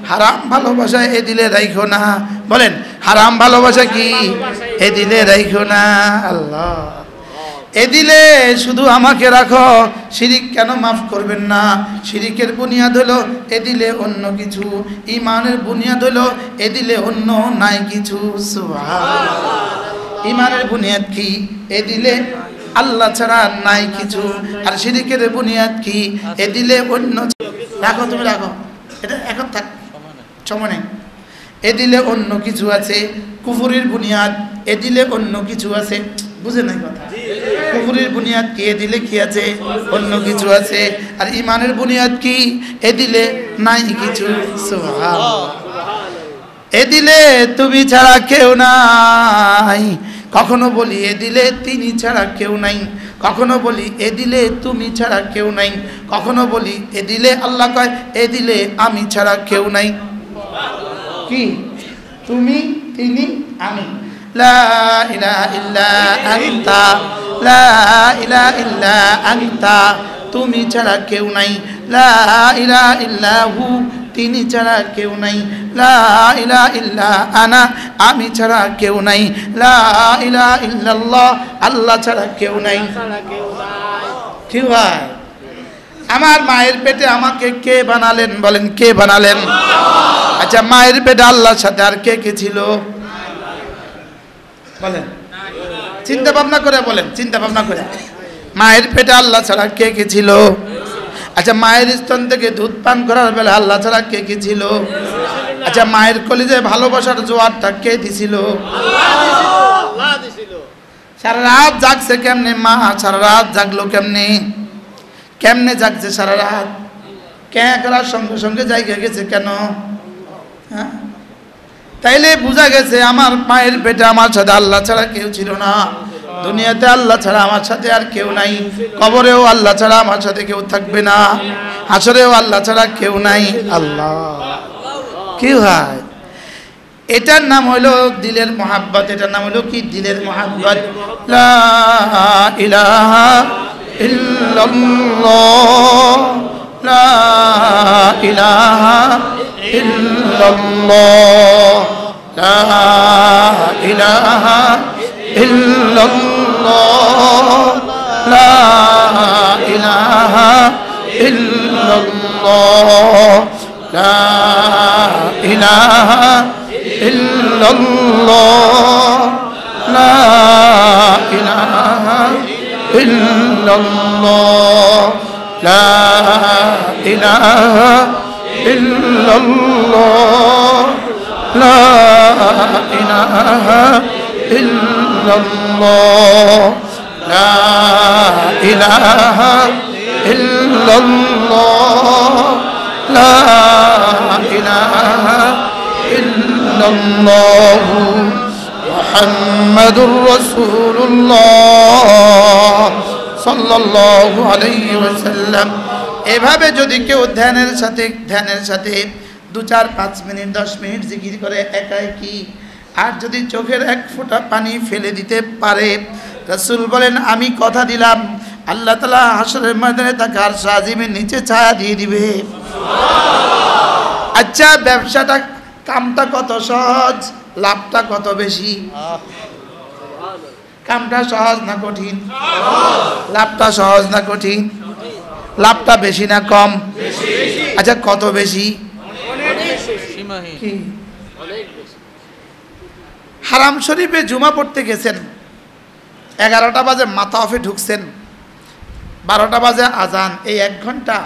হারাম ভালোবাসা এ দিলে রাখো না। বলেন হারাম ভালোবাসা কি এ দিলে রাখো না। আল্লাহ এ দিলে শুধু আমাকে রাখো, শিরিক কেন মাফ করবেন না। শিরিকের বুনিয়াদ হলো এ দিলে অন্য কিছু, ইমানের বুনিয়াদ হলো এ দিলে অন্য নাই কিছু। সুবহানাল্লাহ। ইমানের বুনিয়াদ কি, এ দিলে আল্লাহ ছাড়া নাই কিছু। আর শিরিকের বুনিয়াদ কি, এ দিলে অন্য। রাখো তুমি রাখো, এটা এখন থাক, সময় নেই। এ দিলে অন্য কিছু আছে। কুফরের বুনিয়াদ এ দিলে অন্য কিছু আছে। বুঝে নাই কথা? কুফরের বুনিয়াদ কি, এ দিলে কি আছে, অন্য কিছু আছে। আর ইমানের বুনিয়াদ কি, এ দিলে নাই কিছু। সুবহানাল্লাহ। এ দিলে তুমি ছাড়া কেউ নাই, কখনো বলি এ দিলে তিনি ছাড়া কেউ নাই, কখনো বলি এ দিলে তুমি ছাড়া কেউ নাই, কখনো বলি এ দিলে আল্লাহ কয় এ দিলে আমি ছাড়া কেউ নাই। কি তুমি, তিনি, আমি। লা ইলাহা ইল্লা আনতা, লা ইলাহা ইল্লা আনতা, তুমি ছাড়া কেউ নাই। লা ইলাহা ইল্লা হু, তিনি ছাড়া কেউ নাই। লা ইলাহা ইল্লা আনা, আমি ছাড়া কেউ নাই। লা ইলাহা ইল্লাল্লাহ, আল্লাহ ছাড়া কেউ নাই। কি ভাই, আমার মায়ের পেটে আমাকে কে বানালেন? বলেন কে বানালেন? আচ্ছা মায়ের পেটে আল্লাহর সাথে আর কে কে ছিল? বলেন, চিন্তা ভাবনা করে বলেন, চিন্তা ভাবনা করে। মায়ের পেটে আল্লাহ ছাড়া কে কে ছিল? আচ্ছা মায়ের স্তন থেকে দুধ পান করার বেলা আল্লাহ ছাড়া কে কে ছিল? আচ্ছা মায়ের কলিজায় ভালোবাসার জোয়ারটা কে দিছিল? সারা রাত জাগছে কেমনে মা? সারা রাত জাগলো কেমনে? কেমনে জাগছে সারা রাত? ক্যাঁ করার সঙ্গে সঙ্গে জায়গা গেছে কেন? হ্যাঁ, তাইলে বোঝা গেছে আমার মায়ের পেটে আমার সাথে আল্লাহ ছাড়া কেউ ছিল না। দুনিয়াতে আল্লাহ ছাড়া আমার সাথে আর কেউ নাই, কবরেও আল্লাহ ছাড়া আমার সাথে কেউ থাকবে না, হাসরেও আল্লাহ ছাড়া কেউ নাই। আল্লাহ কি হয়, এটার নাম হলো দিলের মোহাব্বত। এটার নাম হলো কি? দিলের মোহাব্বত। লা ইলাহা ইল্লাল্লাহ, লা ইলাহা ইল্লাল্লাহ, লা ইলাহা ইল্লাল্লাহ, লা ইলাহা ইল্লাল্লাহ লা ইলাহা ইল্লাল্লাহ লা ইলাহা ইল্লাল্লাহ লা ইলাহা ইল্লাল্লাহ লা ইলাহা ইল্লাল্লাহ লা ইলাহা ইল্লাল্লাহ লা ইলাহা ইল্লাল্লাহ মুহাম্মাদুর রাসূলুল্লাহ সাল্লাল্লাহু আলাইহি ওয়াসাল্লাম। এভাবে যদি কেউ ধ্যানের সাথে 2-4-5 মিনিট 10 মিনিট জিকির করে একাই কি, আর যদি চোখের এক ফোঁটা পানি ফেলে দিতে পারে, রাসূল বলেন আমি কথা দিলাম আল্লাহ তাআলা হাসরের ময়দানে তাকে আরশ আজিমের নিচে ছায়া দিয়ে দিবে। আচ্ছা, ব্যবসাটা কামটা কত সহজ, লাভটা কত বেশি? কামটা সহজ না কঠিন? লাভটা সহজ না কঠিন? লাভটা বেশি না কম? আচ্ছা, কত বেশি? হারাম শরীফে জুমা পড়তে গেছেন, 11টা বাজে মাতাফে ঢুকছেন, 12টা বাজে আজান, এই 1 ঘন্টা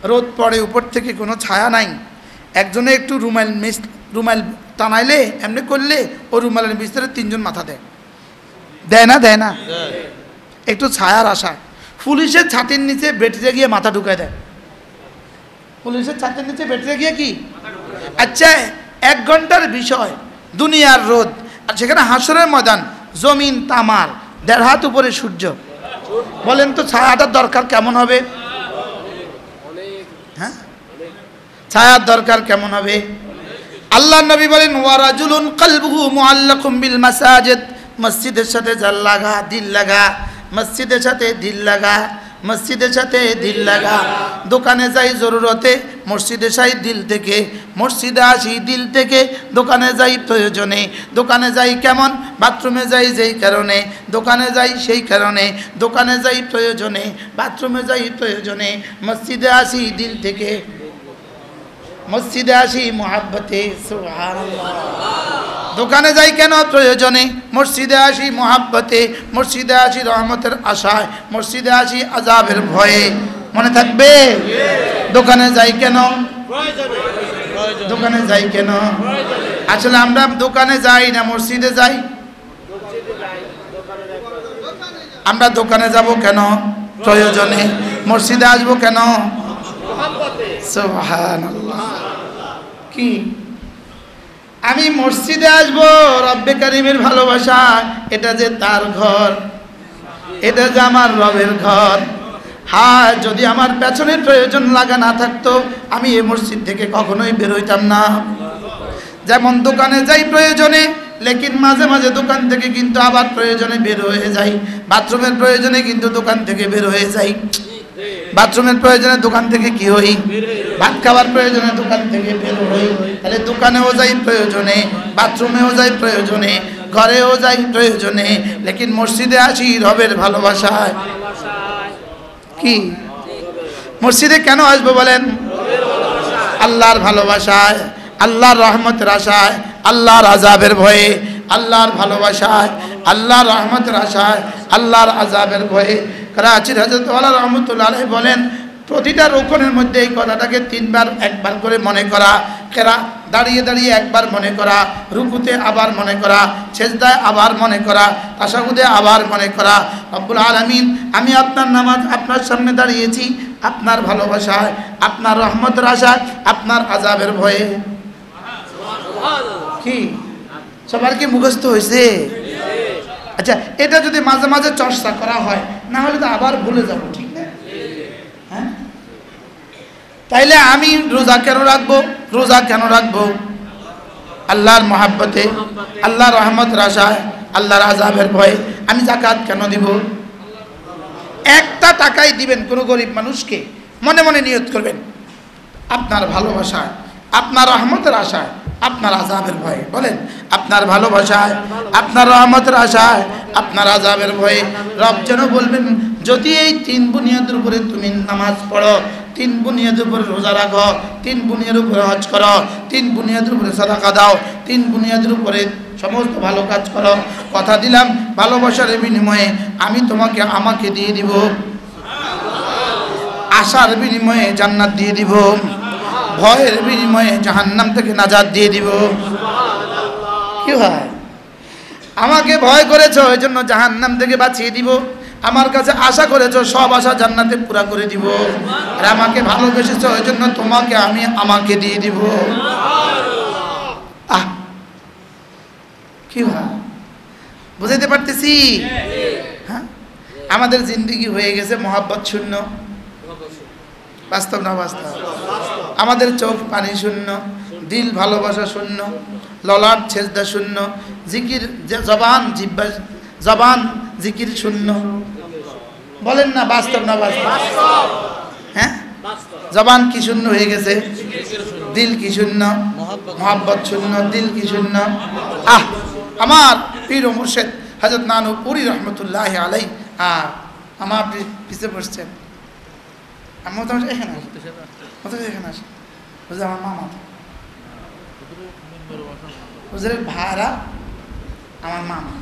রোদ পড়ে, উপর থেকে কোনো ছায়া নাই। একজনে একটু রুমাল টানাইলে এমনি করলে ও রুমালের ভিতরে 3 জন মাথা দেয় না? একটু ছায়ার আশা। পুলিশের ছাতির নিচে বেটিতে গিয়ে মাথা ঢুকায় দেয়। পুলিশের ছাতির নিচে বেটিতে গিয়ে কি? আচ্ছা, 1 ঘন্টার বিষয়, দুনিয়ার রোদ, আর সেখানে হাসরের ময়দান, জমিন তামার, 1.5 হাত উপরে সূর্য। বলেন তো ছায়াটার দরকার কেমন হবে? হ্যাঁ, ছায়ার দরকার কেমন হবে? আল্লাহ নবী বলেন ওয়ারাজুলুন কলবুহু মুআল্লাকুম বিল মাসাজিদ, মসজিদের সাথে জাল লাগা, দিল লাগা, মসজিদের সাথে দিল লাগা, মসজিদের সাথে দিল লাগা। দোকানে যাই জরুরতে, মসজিদে যাই দিল থেকে, মসজিদে আসি দিল থেকে, দোকানে যাই প্রয়োজনে। দোকানে যাই কেমন? বাথরুমে যাই যেই কারণে, দোকানে যাই সেই কারণে। দোকানে যাই প্রয়োজনে, বাথরুমে যাই প্রয়োজনে, মসজিদে আসি দিল থেকে, মসজিদে আসি মুহাব্বতে। সুবহানাল্লাহ। দোকানে যাই কেন? প্রয়োজনে। মসজিদে আসি মুহাব্বতে, মসজিদে আসি রহমতের আশায়, মসজিদে আসি আযাবের ভয়ে। মনে থাকবে? দোকানে যাই কেন? দোকানে যাই কেন? আসলে আমরা দোকানে যাই না, মসজিদে যাই। আমরা দোকানে যাব কেন? প্রয়োজনে। মসজিদে আসবো কেন? সুবহানাল্লাহ। কি আমি মসজিদে আসবো রব্বে কারিমের ভালোবাসা, এটা যে তার ঘর, এটা যে আমার রবের ঘর। হ্যাঁ, যদি আমার পেছনের প্রয়োজন লাগা না থাকতো, আমি এই মসজিদ থেকে কখনোই বের হইতাম না। যেমন দোকানে যাই প্রয়োজনে, লেকিন মাঝে মাঝে দোকান থেকে কিন্তু আবার প্রয়োজনে বের হয়ে যাই। বাথরুমের প্রয়োজনে কিন্তু দোকান থেকে বের হয়ে যাই। বাথরুমের প্রয়োজনে দোকান থেকে কি হই? ভাত খাওয়ার প্রয়োজনে দোকান থেকে বের হই। তাহলে দোকানেও যাই প্রয়োজনে, বাথরুমেও যাই প্রয়োজনে, ঘরেও যাই প্রয়োজনে, লেকিন মসজিদে আসি রবের ভালোবাসায়। কি মসজিদে কেন আসবো বলেন? আল্লাহর ভালোবাসায়, আল্লাহর রহমতের আশায়, আল্লাহর আযাবের ভয়ে। আল্লাহর ভালোবাসায়, আল্লাহর রহমতের আশায়, আল্লাহর আযাবের ভয়ে। করাচির হযরত ওয়ালা রহমতুল্লাহ আলাইহি বলেন, প্রতিটা রুকুনের মধ্যে এই কথাটাকে 3 বার 1 বার করে মনে করা, কেরা দাঁড়িয়ে দাঁড়িয়ে 1 বার মনে করা, রুকুতে আবার মনে করা, সেজদায় আবার মনে করা, তাশাহুদে আবার মনে করা। রব্বুল আলামিন, আমি আপনার নামাজ আপনার সামনে দাঁড়িয়েছি আপনার ভালোবাসায়, আপনার রহমতের আশায়, আপনার আযাবের ভয়ে। কি সবার কি মুখস্থ হয়েছে? আচ্ছা, এটা যদি মাঝে মাঝে চর্চা করা হয়, না হলে তো আবার ভুলে যাব, ঠিক না? হ্যাঁ, তাইলে আমি রোজা কেন রাখবো? রোজা কেন রাখবো? আল্লাহর মহাব্বতে, আল্লাহর রহমতের আশায়, আল্লাহর আযাবের ভয়ে। আমি যাকাত কেন দিব? 1টা টাকাই দিবেন কোনো গরিব মানুষকে, মনে মনে নিয়ত করবেন আপনার ভালোবাসায়, আপনার রহমতের আশায়, আপনার আযাবের ভয়ে। বলেন, আপনার ভালোবাসায়, আপনার রহমতের আশায়, আপনার আযাবের ভয়ে। রব যেন বলবেন যদি এই 3 বুনিয়াদের উপরে তুমি নামাজ পড়ো, 3 বুনিয়াদের উপরে রোজা রাখো, 3 বুনিয়াদের উপরে হজ করো, 3 বুনিয়াদের উপরে সাদাকা দাও, 3 বুনিয়াদের উপরে সমস্ত ভালো কাজ করো, কথা দিলাম ভালোবাসার বিনিময়ে আমি তোমাকে আমাকে দিয়ে দিব, আশার বিনিময়ে জান্নাত দিয়ে দিব, ভয়ের বিনিময়ে জাহান্নাম থেকে নাজাত দিয়ে দিব। কি হয়? আমাকে ভয় করেছো এই জন্য জাহান্নাম থেকে বাঁচিয়ে দিব, আমার কাছে আশা করেছো সব আশা জান্নাতে পুরা করে দিব, আর আমাকে ভালোবেসেছো এই জন্য তোমাকে আমি আমাকে দিয়ে দিব। আহ, কি হয়? বুঝাইতে পারতেছি? হ্যাঁ, আমাদের জিন্দেগি হয়ে গেছে মহাব্বত শূন্য। বাস্তব না বাস্তব? আমাদের চোখ পানি শূন্য, দিল ভালোবাসা শূন্য, ললাট ছেজদা শূন্য, জিকির জবান জিহ্বা জবান জিকির শূন্য। বলেন না বাস্তব না বাস্তব? হ্যাঁ, জবান কি শূন্য হয়ে গেছে, দিল কি শূন্য, মহাব্বত শূন্য, দিল কি শূন্য। আহ, আমার পীর ও মুর্শিদ হযরত নানুপুরি রহমতুল্লাহ আলাই আমার পিছে বসছেন। আমি এখানে এখানে আসি, বুঝলি আমার মামা হুজুরের ভাইরা আমার মামা।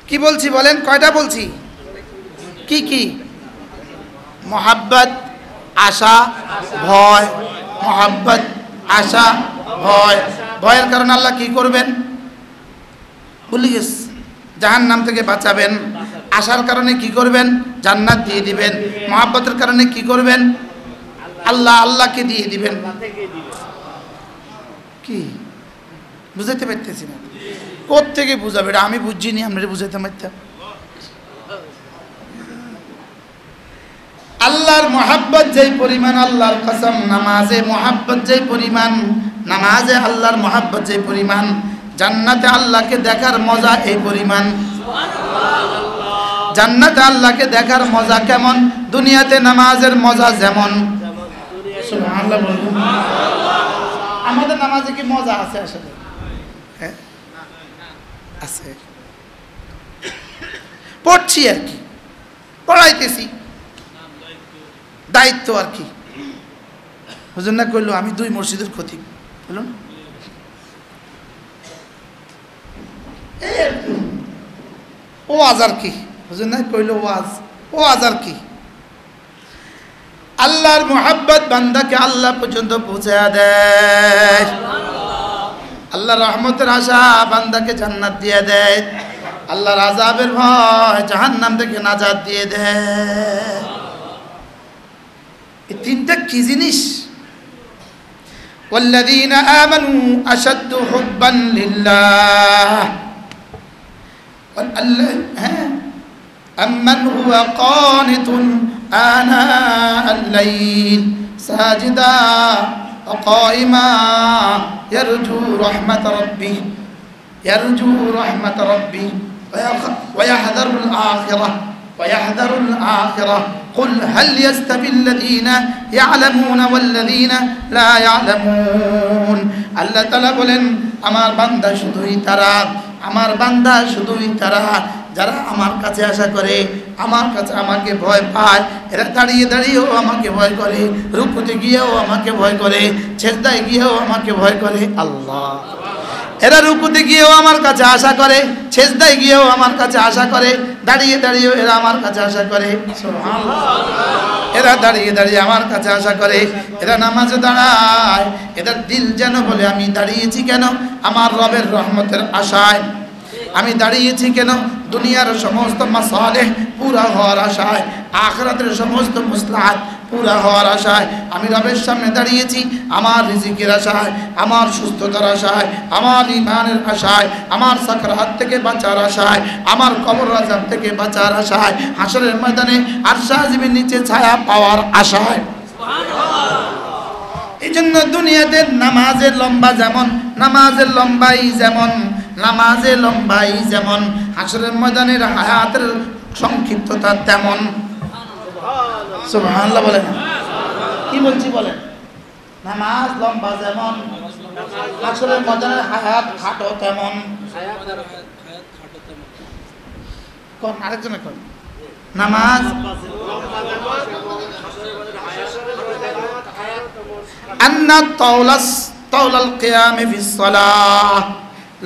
কি বলছি বলেন? কয়টা বলছি? কি কি? মোহাব্বত, আশা, ভয়। মোহাব্বত, আশা, ভয়। ভয়ের কারণে আল্লাহ কি করবেন? ভুলে গেছে, জাহান্নাম থেকে বাঁচাবেন। আশার কারণে কি করবেন? জান্নাত দিয়ে দিবেন। মোহাব্বতের কারণে কি করবেন? আল্লাহ আল্লাহকে দিয়ে দিবেন। কি বুঝাইতে পারতেছি না? কোত্থেকে বুঝাবে? এটা আমি বুঝিনি, আপনারা বুঝাইতে পারতাম। আল্লাহর মোহাব্বত যেই পরিমাণ, আল্লাহর কসম, নামাজে মোহাব্বত যেই পরিমাণ, নামাজে আল্লাহর মোহাব্বত যেই পরিমাণ, জান্নাতে আল্লাহকে দেখার মজা এই পরিমাণ। জান্নাতে আল্লাহকে দেখার মজা কেমন? দুনিয়াতে নামাজের মজা যেমন। সুবহানাল্লাহ বলুন। আমাদের নামাজে কি মজা আছে আসলে? হ্যাঁ আছে, পড়ছি আর কি, পড়াইতেছি, দায়িত্ব আর কি। হুজুর না কইলো আমি 2 মসজিদের খতিব, বলুন ওয়াজ আর কি। হুজুর না কইলো ওয়াজ আর কি। আল্লাহর মোহাব্বত বান্দাকে আল্লাহ পর্যন্ত পৌঁছে দেয়। আল্লাহর রহমতের আশা বান্দাকে জান্নাত দিয়ে দেয়। আল্লাহর আযাবের ভয় জাহান্নাম থেকে নাজাত দিয়ে দেয়। এই তিনটা কি জিনিস? ওয়াল্লাযীনা আমানু আশাদ্দু হুব্বান লিল্লাহ আম্মান হুয়া কানিতুন আনাআ আল-লাইল সাজিদা ওয়া কাইমা ইয়ারজু রাহমাত রাব্বিহ ওয়া ইয়াহযারুল আখিরাহ ويحذر الآخرة قل هل يستوي الذين يعلمون والذين لا يعلمون আল্লাহ তাআলা বলেন আমার বান্দা শুধুই তারা, আমার বান্দা শুধুই তারা যারা আমার কাছে আশা করে, আমার কাছে আমাকে ভয় পায়। এরা দাঁড়িয়ে দাঁড়িয়েও আমাকে ভয় করে, রুকুতে গিয়েও আমাকে ভয় করে, সেজদায় গিয়েও আমাকে ভয় করে। আল্লাহ, এরা রুকুতে গিয়েও আমার কাছে আশা করে, সেজদায় গিয়েও আমার কাছে আশা করে, দাঁড়িয়ে দাঁড়িয়েও এরা আমার কাছে আশা করে। সুবহানাল্লাহ, এরা দাঁড়িয়ে দাঁড়িয়ে আমার কাছে আশা করে। এরা নামাজে দাঁড়ায়, এদের দিল যেন বলে আমি দাঁড়িয়েছি কেন? আমার রবের রহমতের আশায়। আমি দাঁড়িয়েছি কেন? দুনিয়ার সমস্ত মাসালেহ পুরা হওয়ার আশায়, আখিরাতের সমস্ত মাসলাহাত পুরা হওয়ার আশায় আমি রবের সামনে দাঁড়িয়েছি। আমার রিজিকের আশায়, আমার সুস্থতার আশায়, আমার ঈমানের আশায়, আমার সাকরাত থেকে বাঁচার আশায়, আমার কবর আযাব থেকে বাঁচার আশায়, হাসরের ময়দানে আরশ আজিমের নিচে ছায়া পাওয়ার আশায়। এই জন্য দুনিয়াতে নামাজের লম্বা যেমন, নামাজের লম্বাই যেমন, নামাজের লম্বাই যেমন, হাসরের ময়দানের হায়াতের সংক্ষিপ্ততা তেমন। সুবহানাল্লাহ বলেন। কি বলছি বলেন? নামাজ লম্বা যেমন, আসলে ময়দানের হায়াত খাটো তেমন। কোন আরেকজনে কোন? নামাজ আন্না তাওলাল কিয়াম ফিস সালাহ,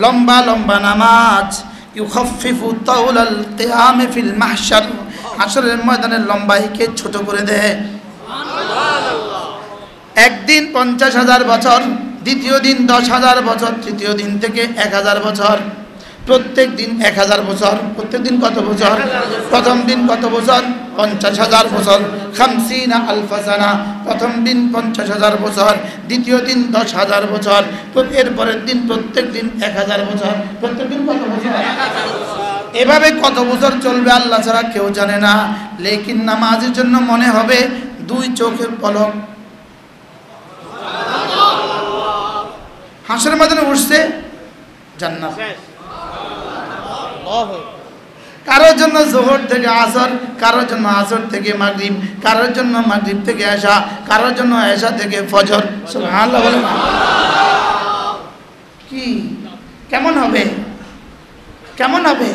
লম্বা লম্বা নামাজ ইউখাফিফু তাওলাল কিয়াম ফিল মাহশার, হাশরের ময়দানের লম্বাইকে ছোট করে দেয়। একদিন 50,000 বছর, দ্বিতীয় দিন 10,000 বছর, তৃতীয় দিন থেকে 1000 বছর, প্রত্যেক দিন 1000 বছর। প্রত্যেক দিন কত বছর? প্রথম দিন কত বছর? 50,000 বছর। 50 আলফা সানা, প্রথম দিন 50,000 বছর, দ্বিতীয় দিন 10,000 বছর, এরপরের দিন প্রত্যেক দিন 1000 বছর। প্রত্যেক দিন কত বছর? এভাবে কত বছর চলবে আল্লাহ ছাড়া কেউ জানে না। লেকিন নামাজের জন্য মনে হবে 2 চোখের পলক। হাসরের ময়দানে উঠছে জান্নাত, কারোর জন্য যোহর থেকে আসর, কারোর জন্য আসর থেকে মাগরিব, কারোর জন্য মাগরিব থেকে এশা, কারোর জন্য এশা থেকে ফজর। সুবহানাল্লাহ বলেন। কি কেমন হবে? কেমন হবে?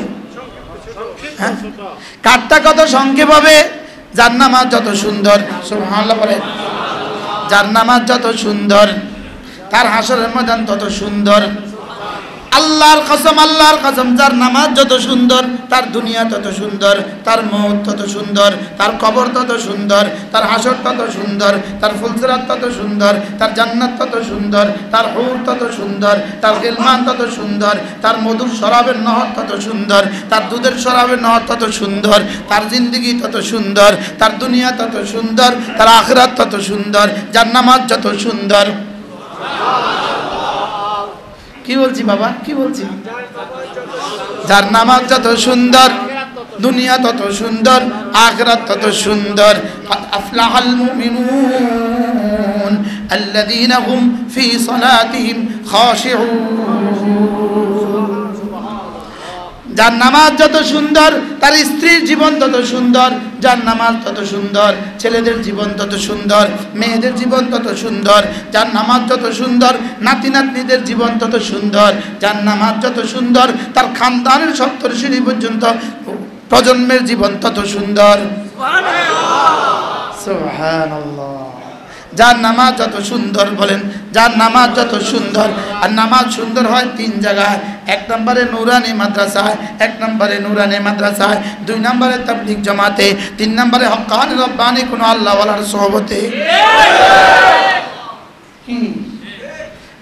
হ্যাঁ, কাটটা কত সংক্ষেপ হবে? যার নামাজ যত সুন্দর, সুবহানাল্লাহ বলেন, যার নামাজ যত সুন্দর তার হাসরের ময়দান তত সুন্দর। আল্লাহর কসম, আল্লাহর কসম, যার নামাজ যত সুন্দর তার দুনিয়া তত সুন্দর, তার মওত তত সুন্দর, তার কবর তত সুন্দর, তার হাসর তত সুন্দর, তার ফুলসিরাত তত সুন্দর, তার জান্নাত তত সুন্দর, তার হুর তত সুন্দর, তার গিলমান তত সুন্দর, তার মধুর শরাবের নহর তত সুন্দর, তার দুধের শরাবের নহর তত সুন্দর, তার জিন্দেগি তত সুন্দর, তার দুনিয়া তত সুন্দর, তার আখিরাত তত সুন্দর, যার নামাজ যত সুন্দর। কি বলছি বাবা, কি বলছি? যার নামাজ যত সুন্দর দুনিয়া তত সুন্দর, আখিরাত তত সুন্দর। قد أفلح المؤمنون الذين هم في صلاتهم خاشعون। যার নামাজ যত সুন্দর তার স্ত্রীর জীবন তত সুন্দর, যার নামাজ তত সুন্দর ছেলেদের জীবন তত সুন্দর, মেয়েদের জীবন তত সুন্দর, যার নামাজ যত সুন্দর নাতি নাতনিদের জীবন তত সুন্দর, যার নামাজ যত সুন্দর তার খানদানের 70 সিঁড়ি পর্যন্ত প্রজন্মের জীবন তত সুন্দর। সুবহানাল্লাহ। যার নামাজ যত সুন্দর, বলেন যার নামাজ যত সুন্দর। আর নামাজ সুন্দর হয় 3 জায়গায়। 1 নম্বরে নুরানি মাদ্রাসায়, 1 নম্বরে নুরানি মাদ্রাসায়, 2 নম্বরে তাবলীগ জামাতে, 3 নম্বরে হক্কানি রব্বানি কোন আল্লাহওয়ালার সোহবতে।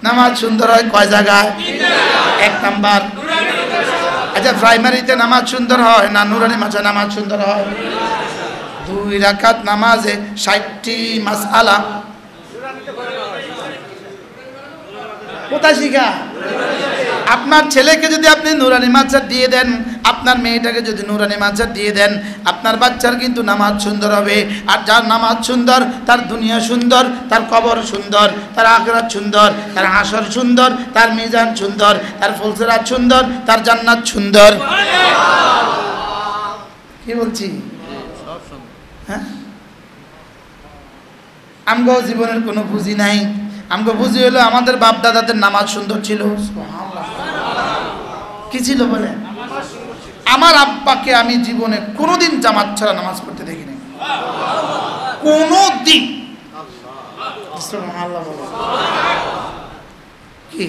নামাজ সুন্দর হয় কয় জায়গায়? 1 নাম্বার। আচ্ছা, প্রাইমারিতে নামাজ সুন্দর হয় না নুরানি মাদ্রাসায় নামাজ সুন্দর হয়? 2 রাকাত নামাজে 60টি মাসআলা। কোথায় শিখা? আপনার ছেলেকে যদি আপনি নুরানি মাদ্রাসা দিয়ে দেন, আপনার মেয়েটাকে যদি নুরানি মাদ্রাসা দিয়ে দেন, আপনার বাচ্চার কিন্তু নামাজ সুন্দর হবে। আর যার নামাজ সুন্দর তার দুনিয়া সুন্দর, তার কবর সুন্দর, তার আখিরাত সুন্দর, তার হাসর সুন্দর, তার মিজান সুন্দর, তার ফুলসিরাত সুন্দর, তার জান্নাত সুন্দর। কি বলছি? হ্যাঁ, আমগো জীবনের কোনো বুঝি নাই। আমগো বুঝি হলো আমাদের বাপ দাদাদের নামাজ সুন্দর ছিল। কি ছিল বলে? আমার আব্বাকে আমি জীবনে কোনোদিন জামাত ছাড়া নামাজ পড়তে দেখিনি, কোনোদিন। কি?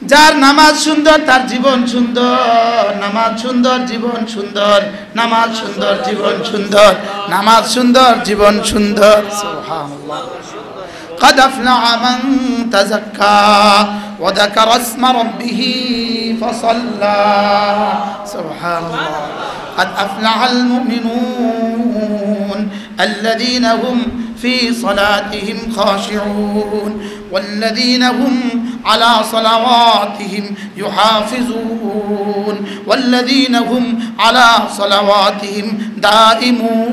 যার নামাজ সুন্দর তার জীবন সুন্দর, নামাজ সুন্দর জীবন সুন্দর, নামাজ সুন্দর জীবন সুন্দর, নামাজ সুন্দর জীবন সুন্দর। সুবহানাল্লাহ। قد أفلح من تزكى وذكر اسم ربه فصلى. سبحان الله. قد أفلح المؤمنون الذين هم في صلاتهم خاشعون والذين هم على صلواتهم يحافظون والذين هم على صلواتهم دائمون.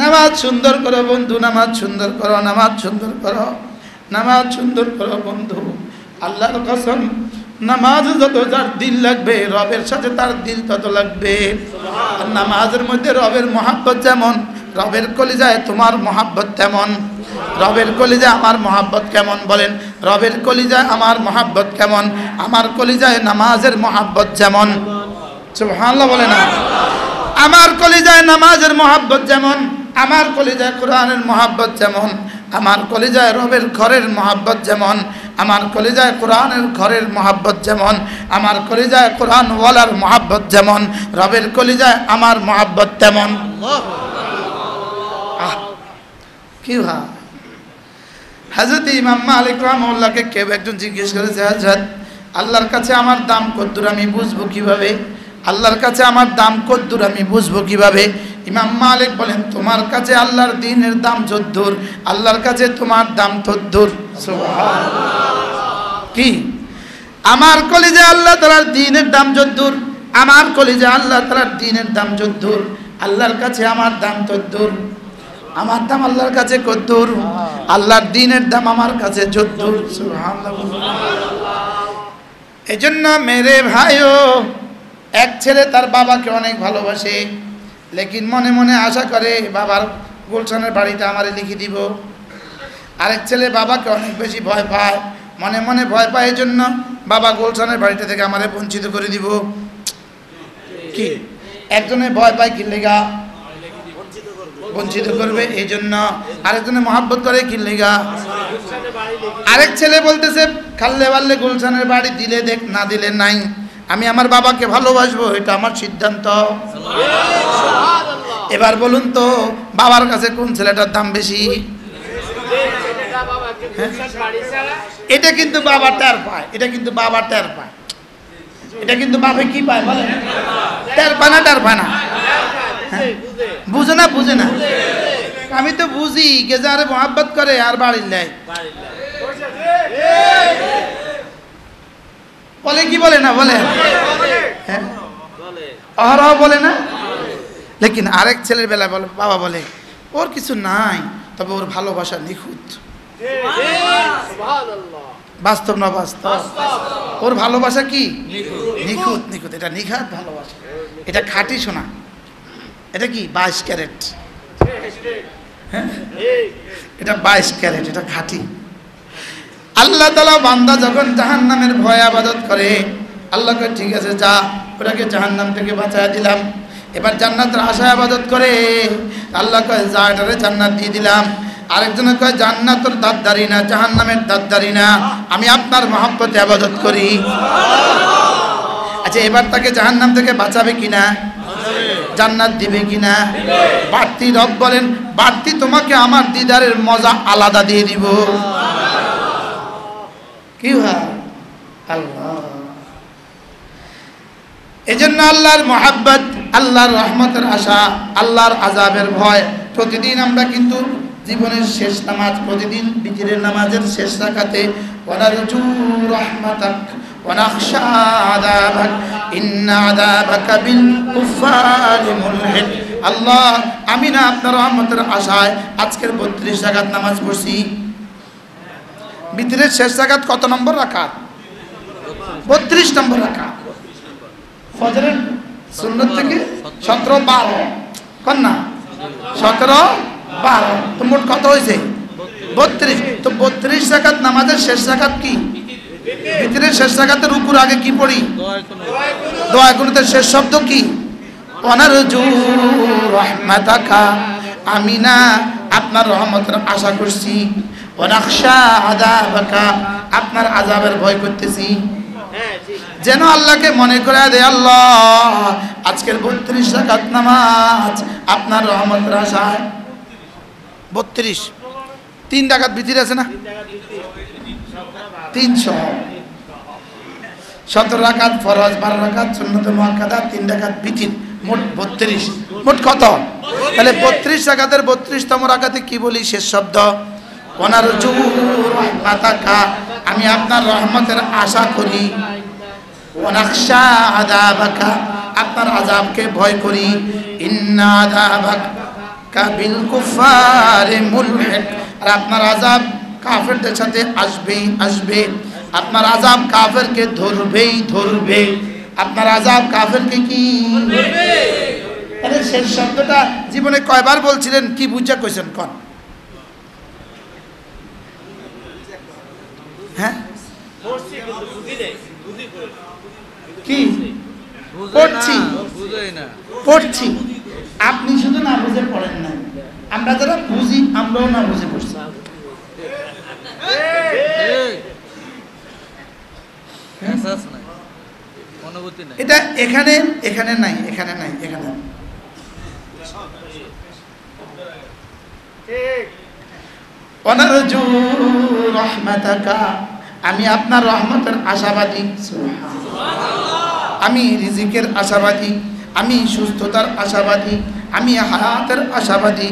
নামাজ সুন্দর করো বন্ধু, নামাজ সুন্দর করো, নামাজ সুন্দর করো, নামাজ সুন্দর করো বন্ধু। আল্লাহর কসম, নামাজ যত যার দিল লাগবে রবের সাথে তার দিল তত লাগবে। আর নামাজের মধ্যে রবের মহাব্বত যেমন, রবের কলিজায় তোমার মহাব্বত তেমন। রবের কলিজায় আমার মহাব্বত কেমন বলেন? রবের কলিজায় আমার মহাব্বত কেমন? আমার কলিজায় নামাজের মহাব্বত যেমন। সুবহানাল্লাহ বলে না? আমার কলিজায় নামাজের মহাব্বত যেমন, আমার কলিজায় কোরআনের মহাব্বত যেমন, আমার কলিজায় রবের ঘরের মহাব্বত যেমন, আমার কলিজায় কোরআনের ঘরের মহাব্বত যেমন, আমার কলিজায় কোরআন ওয়ালার মহাব্বত যেমন, রবের কলিজায় আমার মহাব্বত তেমন। কি ভাই? হযরত ইমাম মালিক রাহমাহুল্লাহকে কেউ একজন জিজ্ঞেস করেছে, হযরত আল্লাহর কাছে আমার দাম কতদূর আমি বুঝবো কিভাবে? আল্লাহর কাছে আমার দাম কতদূর আমি বুঝবো কিভাবে? ইমাম মালিক বলেন, তোমার কাছে আল্লাহর দ্বীনের দাম যদ্দূর, আল্লাহর কাছে তোমার দাম তদ্দূর। সুবহানাল্লাহ। কি? আমার কলিজা আল্লাহ তাআলার দ্বীনের দাম যদ্দূর, আমার কলিজা আল্লাহ তাআলার দ্বীনের দাম যদ্দূর, আল্লাহর কাছে আমার দাম তদ্দূর। আমার দাম আল্লাহর কাছে কদ্দূর, আল্লাহর দ্বীনের দাম আমার কাছে যদ্দূর। সুবহানাল্লাহ। এজন্য মেরে ভাইও, এক ছেলে তার বাবাকে অনেক ভালোবাসে, লেকিন মনে মনে আশা করে বাবার গুলশানের বাড়িটা আমারে লিখে দিব। আরেক ছেলে বাবাকে অনেক বেশি ভয় পায়, মনে মনে ভয় পায়, এই জন্য বাবা গুলশানের বাড়িটা থেকে আমারে বঞ্চিত করে দিব। কি? একজনে ভয় পায় কি লেগা? বঞ্চিত করবে, এই জন্য। আরেকজনে মহাব্বত করে কি লেগা? আরেক ছেলে বলতেছে, খাল্লে বাল্লে গুলশানের বাড়ি দিলে দেখ, না দিলে নাই, আমি আমার বাবাকে ভালোবাসবো, এটা আমার সিদ্ধান্ত। এবার বলুন তো, বাবার কাছে কোন ছেলেটার দাম বেশি? এটা কিন্তু বাবা টের পায়, এটা কিন্তু বাবা টের পায়, এটা কিন্তু বাবা কি পায় বলে? টের পায় না? টের পায় না? বুঝে না? বুঝে না? আমি তো বুঝি কে যারে মহাব্বত করে আর বাড়ির লাই বলে, কি বলে না বলে? হ্যাঁ, অহরহ বলে না? লেকিন আরেক ছেলের বেলায় বলে, বাবা বলে ওর কিছু নাই, তবে ওর ভালোবাসা নিখুঁত। বাস্তব না বাস্তব? ওর ভালোবাসা কি? নিখুঁত। নিখুঁত, এটা নিখাত ভালোবাসা, এটা খাঁটি সোনা। এটা কি? 22 ক্যারেট। হ্যাঁ, এটা 22 ক্যারেট, এটা খাঁটি। আল্লাহ তাআলা বান্দা যখন জাহান্নামের ভয় ইবাদত করে, আল্লাহ কয় ঠিক আছে যা, ওটাকে জাহান্নাম থেকে বাঁচায় দিলাম। এবার জান্নাতের আশায় ইবাদত করে, আল্লাহ কয় যা, এটারে জান্নাত দিয়ে দিলাম। আরেকজনে কয় জান্নাতের দাঁতদারি না, জাহান্নামের দাঁতদারি না, আমি আপনার মহব্বতে ইবাদত করি। আচ্ছা, এবার তাকে জাহান্নাম থেকে বাঁচাবে কিনা? জান্নাত দিবে কিনা? বাড়তি রব বলেন, বাড়তি তোমাকে আমার দিদারের মজা আলাদা দিয়ে দিব। কি হয়? আল্লাহ। এজন্য আল্লাহর মহাব্বত, আল্লাহর রহমতের আশা, আল্লাহর আযাবের ভয়। প্রতিদিন আমরা কিন্তু জীবনের শেষ নামাজ, প্রতিদিন বিতিরের নামাজের শেষ রাকাতে ওয়ানারজু রাহমাতাক ওয়া নাখশা আযাবাক ইন্না আযাবাকা বিল কুফারি মুলহিক। আল্লাহ, আমি না আপনার রহমতের আশায় আজকের 32 রাকাত নামাজ পড়ছি। বিতিরের শেষ রাকাত কত নম্বর রাকাত? 32 নম্বর রাকাত। ফজরের সুন্নত থেকে 17-12 কোন না? 17-12, তো মোট কত হয়েছে? 32। তো 32 রাকাত নামাজের শেষ রাকাত কি? বিতিরের শেষ রাকাতের রুকুর আগে কি পড়ি? দোয়া কুনুতের শেষ শব্দ কি? ওয়ানারজু রাহমাতাকা, আমি না আপনার রহমতের আশা করছি। ওয়া নাখশা আযাবাকা, আপনার আযাবের ভয় করতেছি। যেন আল্লাহকে মনে করে দেয়, আল্লাহ আজকের 32 রাকাত নামাজ আপনার রহমতের আশায়। 32, 3 রাকাত বিতির আছে না? 300। 17 রাকাত ফরজ, 12 রাকাত সুন্নতে মুআক্কাদা, 3 রাকাত বিতির, মোট 32। মোট কত? তাহলে 32 রাকাতের 32তম রাকাতে কি বলি? শেষ শব্দ ওয়ানারজু রাহমাতাকা, আমি আপনার রহমতের আশা করি। ওয়া নাখশা আযাবাকা, আপনার আযাবকে ভয় করি। ইন্না আযাবাকা বিল কুফারি মুলহিক, আর আপনার আযাব কাফেরদের সাথে আসবে আসবে। আপনার আযাব কাফেরকে ধরবেই ধরবে। আপনার আযাব কাফেরকে কি ধরবে? আরে শেষ শব্দটা জীবনে কয়বার বলছিলেন, কি বুঝা কইছেন কোন? হ্যাঁ কি পড়ছি পড়ছি, আপনি শুধু না বুঝে পড়েন না, আমরা যারা বুঝি আমরাও না বুঝে পড়ছি। এটা এখানে এখানে নাই, এখানে নাই, এখানে অনারজু রহমাতাকা, আমি আপনার রহমতের আশাবাদী, আমি রিজিকের আশাবাদী, আমি সুস্থতার আশাবাদী, আমি হায়াতের আশাবাদী,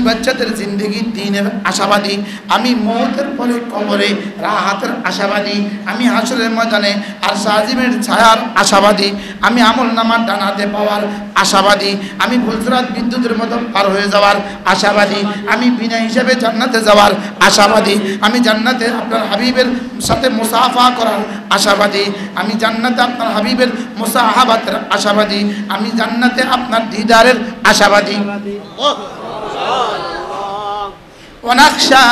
বাচ্চাদের জিন্দগি দিনের আশাবাদী, আমি মৌতের পরে কবরে রাহাতের আশাবাদী, আমি হাসরের ময়দানে আর সাজিমের ছায়ার আশাবাদী, আমি আমল নামার ডানাতে পাওয়ার আশাবাদী, আমি ফুলসরাত বিদ্যুতের মতো পার হয়ে যাওয়ার আশাবাদী, আমি বিনা হিসাবে জান্নাতে যাওয়ার আশাবাদী, আমি জান্নাতে আপনার হাবিবের সাথে মুসাফা করার আশাবাদী, আমি জান্নাতে আপনার হাবিবের মুসাহাবাতের আশাবাদী, আমি জান্নাতে আপনার দিদারের আশাবাদী। অনাকশা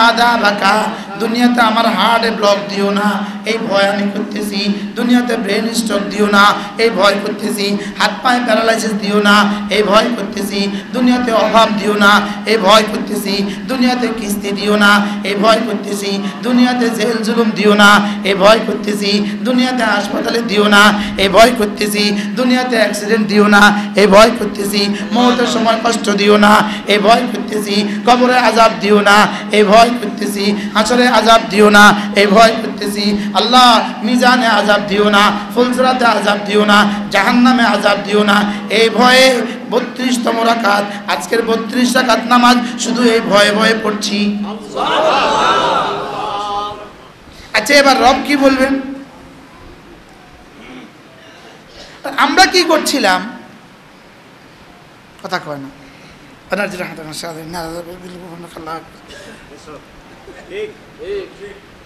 আযাবাকা, দুনিয়াতে আমার হার্টে ব্লক দিও না, এই ভয় আমি করতেছি। দুনিয়াতে ব্রেন স্ট্রোক দিও না, এই ভয় করতেছি। হাত পায়ে প্যারালাইসিস দিও না, এই ভয় করতেছি। দুনিয়াতে অভাব দিও না, এই ভয় করতেছি। দুনিয়াতে কিস্তি দিও না, এই ভয় করতেছি। দুনিয়াতে জেল জুলুম দিও না, এই ভয় করতেছি। দুনিয়াতে হাসপাতালে দিও না, এই ভয় করতেছি। দুনিয়াতে অ্যাক্সিডেন্ট দিও না, এই ভয় করতেছি। মওতের সময় কষ্ট দিও না, এই ভয় করতেছি। কবরে আযাব দিও না, এই ভয় করতেছি। হাসরে আযাব দিও না, এই ভয় করতেছি। আল্লাহ মিজানে আযাব দিও না, ফুলসরাতে আযাব দিও না, জাহান্নামে আযাব দিও না, এই ভয়ে 32তম রাকাত, আজকের 32 রাকাত নামাজ শুধু এই ভয়ে ভয়ে পড়ছি। আচ্ছা এবার রব কি বলবেন? আমরা কি করছিলাম? কথা কয় না।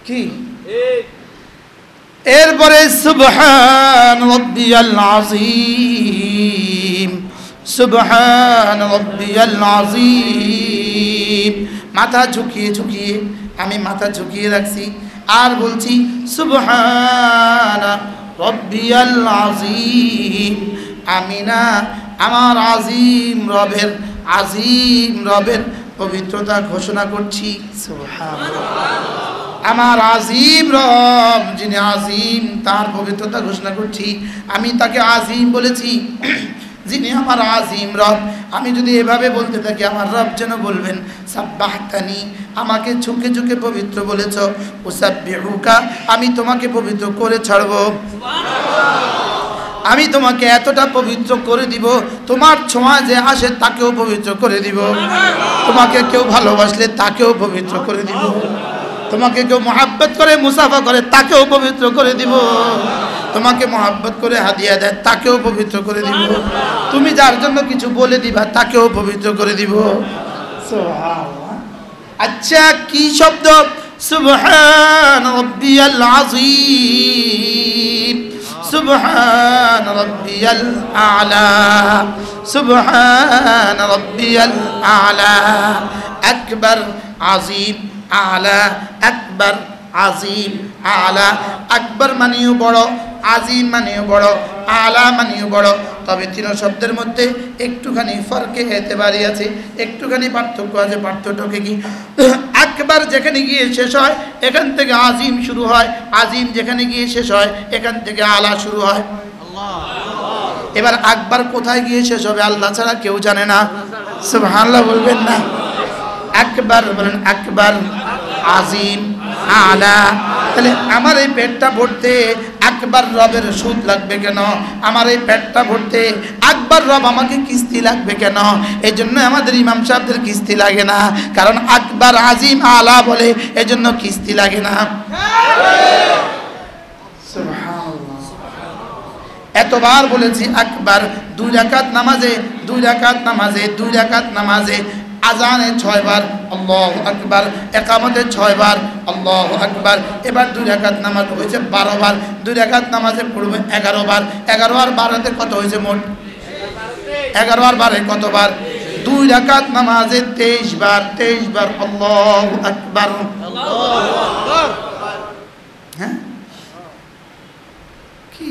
কি এরপরে সুবহান রাব্বিয়াল আযীম, সুবহান রাব্বিয়াল আযীম, মাথা ঝুঁকিয়ে ঝুঁকিয়ে, আমি মাথা ঝুঁকিয়ে রাখছি আর বলছি সুবহান রাব্বিয়াল আযীম। আমি না আমার আজিম রবের, আজিম রবের পবিত্রতা ঘোষণা করছি। সুবহানাল্লাহ, আমার আজিম রব যিনি আজিম তার পবিত্রতা ঘোষণা করছি। আমি তাকে আজিম বলেছি, যিনি আমার আজিম রব। আমি যদি এভাবে বলতে থাকি আমার রব যেন বলবেন সাব্বাহতানি, আমাকে ঝুঁকে ঝুঁকে পবিত্র বলেছ। উসাব্বিহুকা, আমি তোমাকে পবিত্র করে ছাড়ব। আমি তোমাকে এতটা পবিত্র করে দিব, তোমার ছোঁয়া যে আসে তাকেও পবিত্র করে দিব। তোমাকে কেউ ভালোবাসলে তাকেও পবিত্র করে দিব। তোমাকে কেউ মহাব্বত করে মুসাফা করে তাকেও পবিত্র করে দিব। তোমাকে মহাব্বত করে হাদিয়া দেয় তাকেও পবিত্র করে দিব। তুমি যার জন্য কিছু বলে দিবা তাকেও পবিত্র করে দিব। আচ্ছা কি শব্দ? সুবহান রাব্বিয়াল আযীম, সুবহান রাব্বিয়াল আ'লা, সুবহান রাব্বিয়াল আ'লা। আকবার, আযীম, আ'লা, আকবার, আযীম, আ'লা। আকবার মানেও বড়, আজিম মানেও বড়, আলা মানেও বড়। তবে তিন শব্দের মধ্যে একটুখানি ফরকে এতেবারি আছে, একটুখানি পার্থক্য আছে। পার্থক্য কি? আকবার যেখানে গিয়ে শেষ হয় এখান থেকে আজিম শুরু হয়, আজিম যেখানে গিয়ে শেষ হয় এখান থেকে আলা শুরু হয়। এবার আকবার কোথায় গিয়ে শেষ হবে আল্লাহ ছাড়া কেউ জানে না। সুবহানাল্লাহ বলবেন না? আকবার বলেন, আকবার, আজিম, আলা। তাহলে আমার এই পেটটা ভরতে আকবার রবের সুদ লাগবে কেন? আমার এই পেটটা ভরতে আকবার রব আমাকে কিস্তি লাগবে কেন? এই জন্য আমাদের ইমাম সাহেবদের কিস্তি লাগে না, কারণ আকবার, আজিম, আলা বলে, এজন্য কিস্তি লাগে না। সুবহানাল্লাহ, এতবার বলেছি আকবার। 2 রাকাত নামাজে, 2 রাকাত নামাজে, 2 রাকাত নামাজে আজানে 6 বার আল্লাহু আকবার, ইকামতে 6 বার আল্লাহু আকবার। এবার 2 রাকাত নামাজ হয়েছে 12 বার, 2 রাকাত নামাজে পড়বে 11 বার। 11 আর 12তে কত হয়েছে মোট? 11 আর 12 কতবার? 2 রাকাত নামাজে 23 বার, 23 বার আল্লাহু আকবার। হ্যাঁ কি?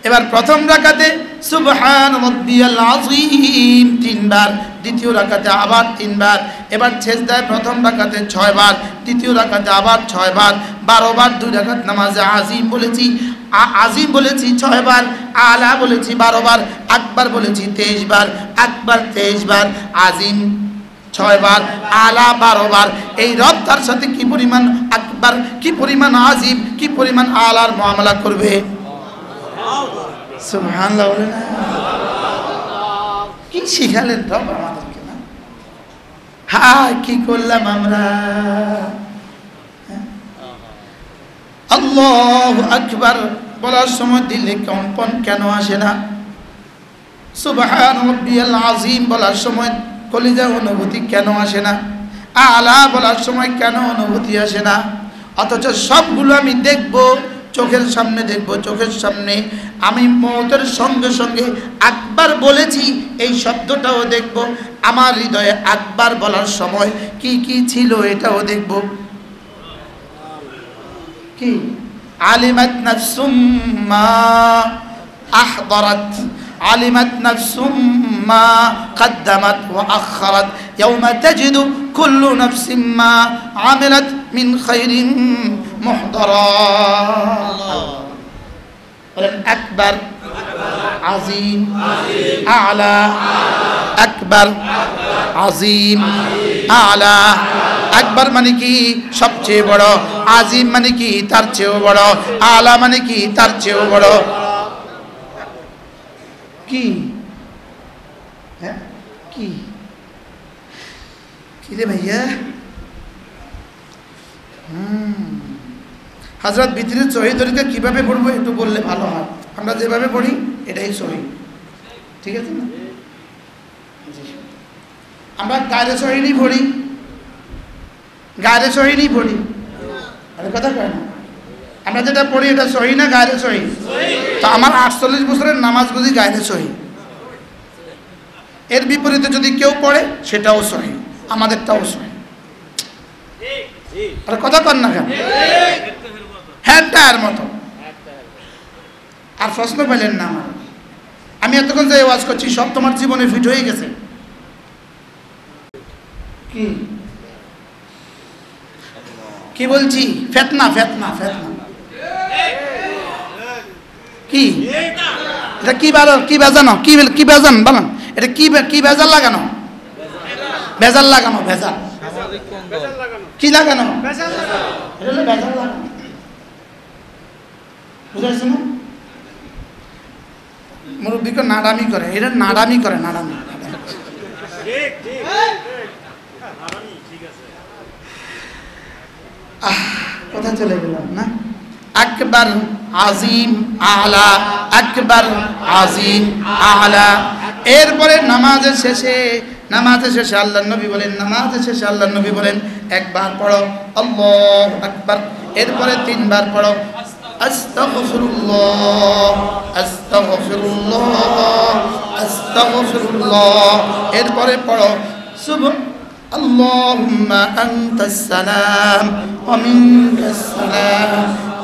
এবার প্রথম রাকাতে সুবহান রাব্বিয়াল আযীম 3 বার, দ্বিতীয় রাকাতে আবার 3 বার। এবার সেজদায় প্রথম রাকাতে 6 বার, দ্বিতীয় রাকাতে আবার 6 বার, 12 বার 2 রাকাত নামাজে আযীম বলেছি, আযীম বলেছি 6 বার, আলা বলেছি 12 বার, আকবার বলেছি 23 বার, আকবার 23 বার, আযীম 6 বার, আলা 12 বার। এই রব তার সাথে কি পরিমাণ আকবার, কি পরিমাণ আযীম, কি পরিমাণ আলার মুআমালা করবে। সুবহানাল্লাহ বলে না? কি শিখালেন রব আমাদেরকে না? হায় কি করলাম আমরা। আল্লাহু আকবার বলার সময় দিলে কম্পন কেন আসে না? সুবহান রাব্বিয়াল আযীম বলার সময় কলিজা অনুভূতি কেন আসে না? আলা বলার সময় কেন অনুভূতি আসে না? অথচ সবগুলো আমি দেখব, চোখের সামনে দেখব, চোখের সামনে আমি মওতের সঙ্গে সঙ্গে আকবার বলেছি এই শব্দটাও দেখব, আমার হৃদয়ে আকবার বলার সময় কি কি ছিল এটাও দেখব। কি? আলিমাত নাফসুম মা আহদারাত, আলিমাত নাফসুম মা কদ্দামাত ওয়া আখখারাত, ইয়াওমা তাজিদু কুল্লু নাফসিম মা আমিলাত মিন খাইরিন মুহদারা। বলেন আকবার, আযীম, আলা, আকবার, আযীম, আলা। আকবার মানে কি? সবচেয়ে বড়। আযীম মানে কি? তার চেয়েও বড়। আলা মানে কি? তার চেয়েও বড়। কি? হ্যাঁ কি? কি রে ভাইয়া? হযরত ভিতরের সহিহ তরিকা কিভাবে পড়বো একটু বললে ভালো হয়। আমরা যেভাবে পড়ি এটাই সহিহ, ঠিক আছে না? আমরা গায়রে সহিহই পড়ি, গায়রে সহিহই পড়ি। আরে কথা কয় না? আমরা যেটা পড়ি এটা সহিহ না গায়রে সহিহ? তো আমার 48 বছরের নামাজ বুঝি গায়রে সহিহ। এর বিপরীতে যদি কেউ পড়ে সেটাও সহিহ, আমাদেরটাও সহিহ। আরে কথা কন না কেন? হ্যাঁ তার মতো। আর প্রশ্ন পেলেন না আমার? আমি এতক্ষণ যে ওয়াজ করছি সব তোমার জীবনে ফিট হয়ে গেছে? কি কি বলছি? ফেতনা ফেতনা ফেতনা। কি এটা? কি বারো কি বেজানো? কি কি বেজান বলেন? এটা কি কি ভেজাল লাগানো? ভেজাল লাগানো, ভেজাল কি লাগানো? এটা হলো ভেজাল লাগানো। বুঝাইছো না? মুরব্বীকে নাড়ামি করে, এটা নাড়ামি করে, নাড়ামি। কোথায় চলে গেলাম না? আকবার, আযীম, আলা, আকবার, আযীম, আলা। এরপরে নামাজের শেষে আল্লাহর নবী বলেন, নামাজের শেষে আল্লাহর নবী বলেন একবার পড়ো আল্লাহু আকবার, এরপরে 3 বার পড়ো আস্তাগফিরুল্লাহ, আস্তাগফিরুল্লাহ, আস্তাগফিরুল্লাহ। এরপরে পড়ো আল্লাহুম্মা আনতাস সালাম ওয়া মিনকাস সালাম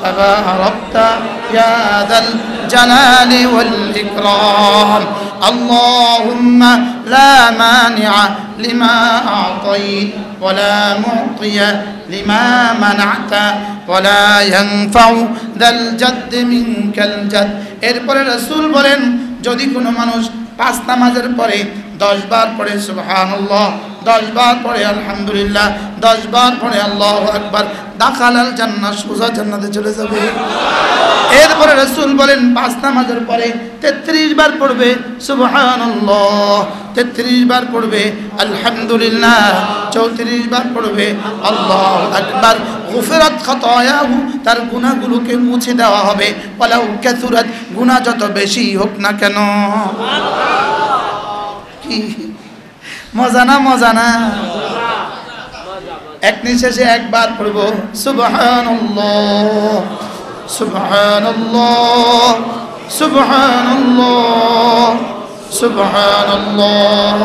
তাবারাকতা ইয়া যাল জালালি ওয়াল ইকরাম। আল্লাহুম্মা লা মানিআ লিমা আ'তাইত ওয়া লা মু'তিয়া লিমা মানা'তা ওয়া লা ইয়ানফাউ যাল জাদ্দ মিনকাল জাদ। এরপরে রাসূল বলেন যদি কোনো মানুষ 5 নামাজের পরে 10 বার পড়ে সুবহানাল্লাহ, 10 বার পড়ে আলহামদুলিল্লাহ, 10 বার পড়ে আল্লাহু আকবার, দাখালাল জান্নাহ, সোজা জান্নাতে চলে যাবে। এরপরে রাসূল বলেন 5 নামাজের পরে 33 বার পড়বে সুবহানাল্লাহ, 33 বার পড়বে আলহামদুলিল্লাহ, 34 বার পড়বে আল্লাহু আকবার, গুফিরাত খাতায়াহু, তার গুনাহগুলোকে মুছে দেওয়া হবে, ওয়ালাউ কাসুরাত, গুনাহ যত বেশি হোক না কেন। কি মজা না মজা না এক নিঃশ্বাসে একবার পড়ব সুবহানাল্লাহ সুবহানাল্লাহ সুবহানাল্লাহ সুবহানাল্লাহ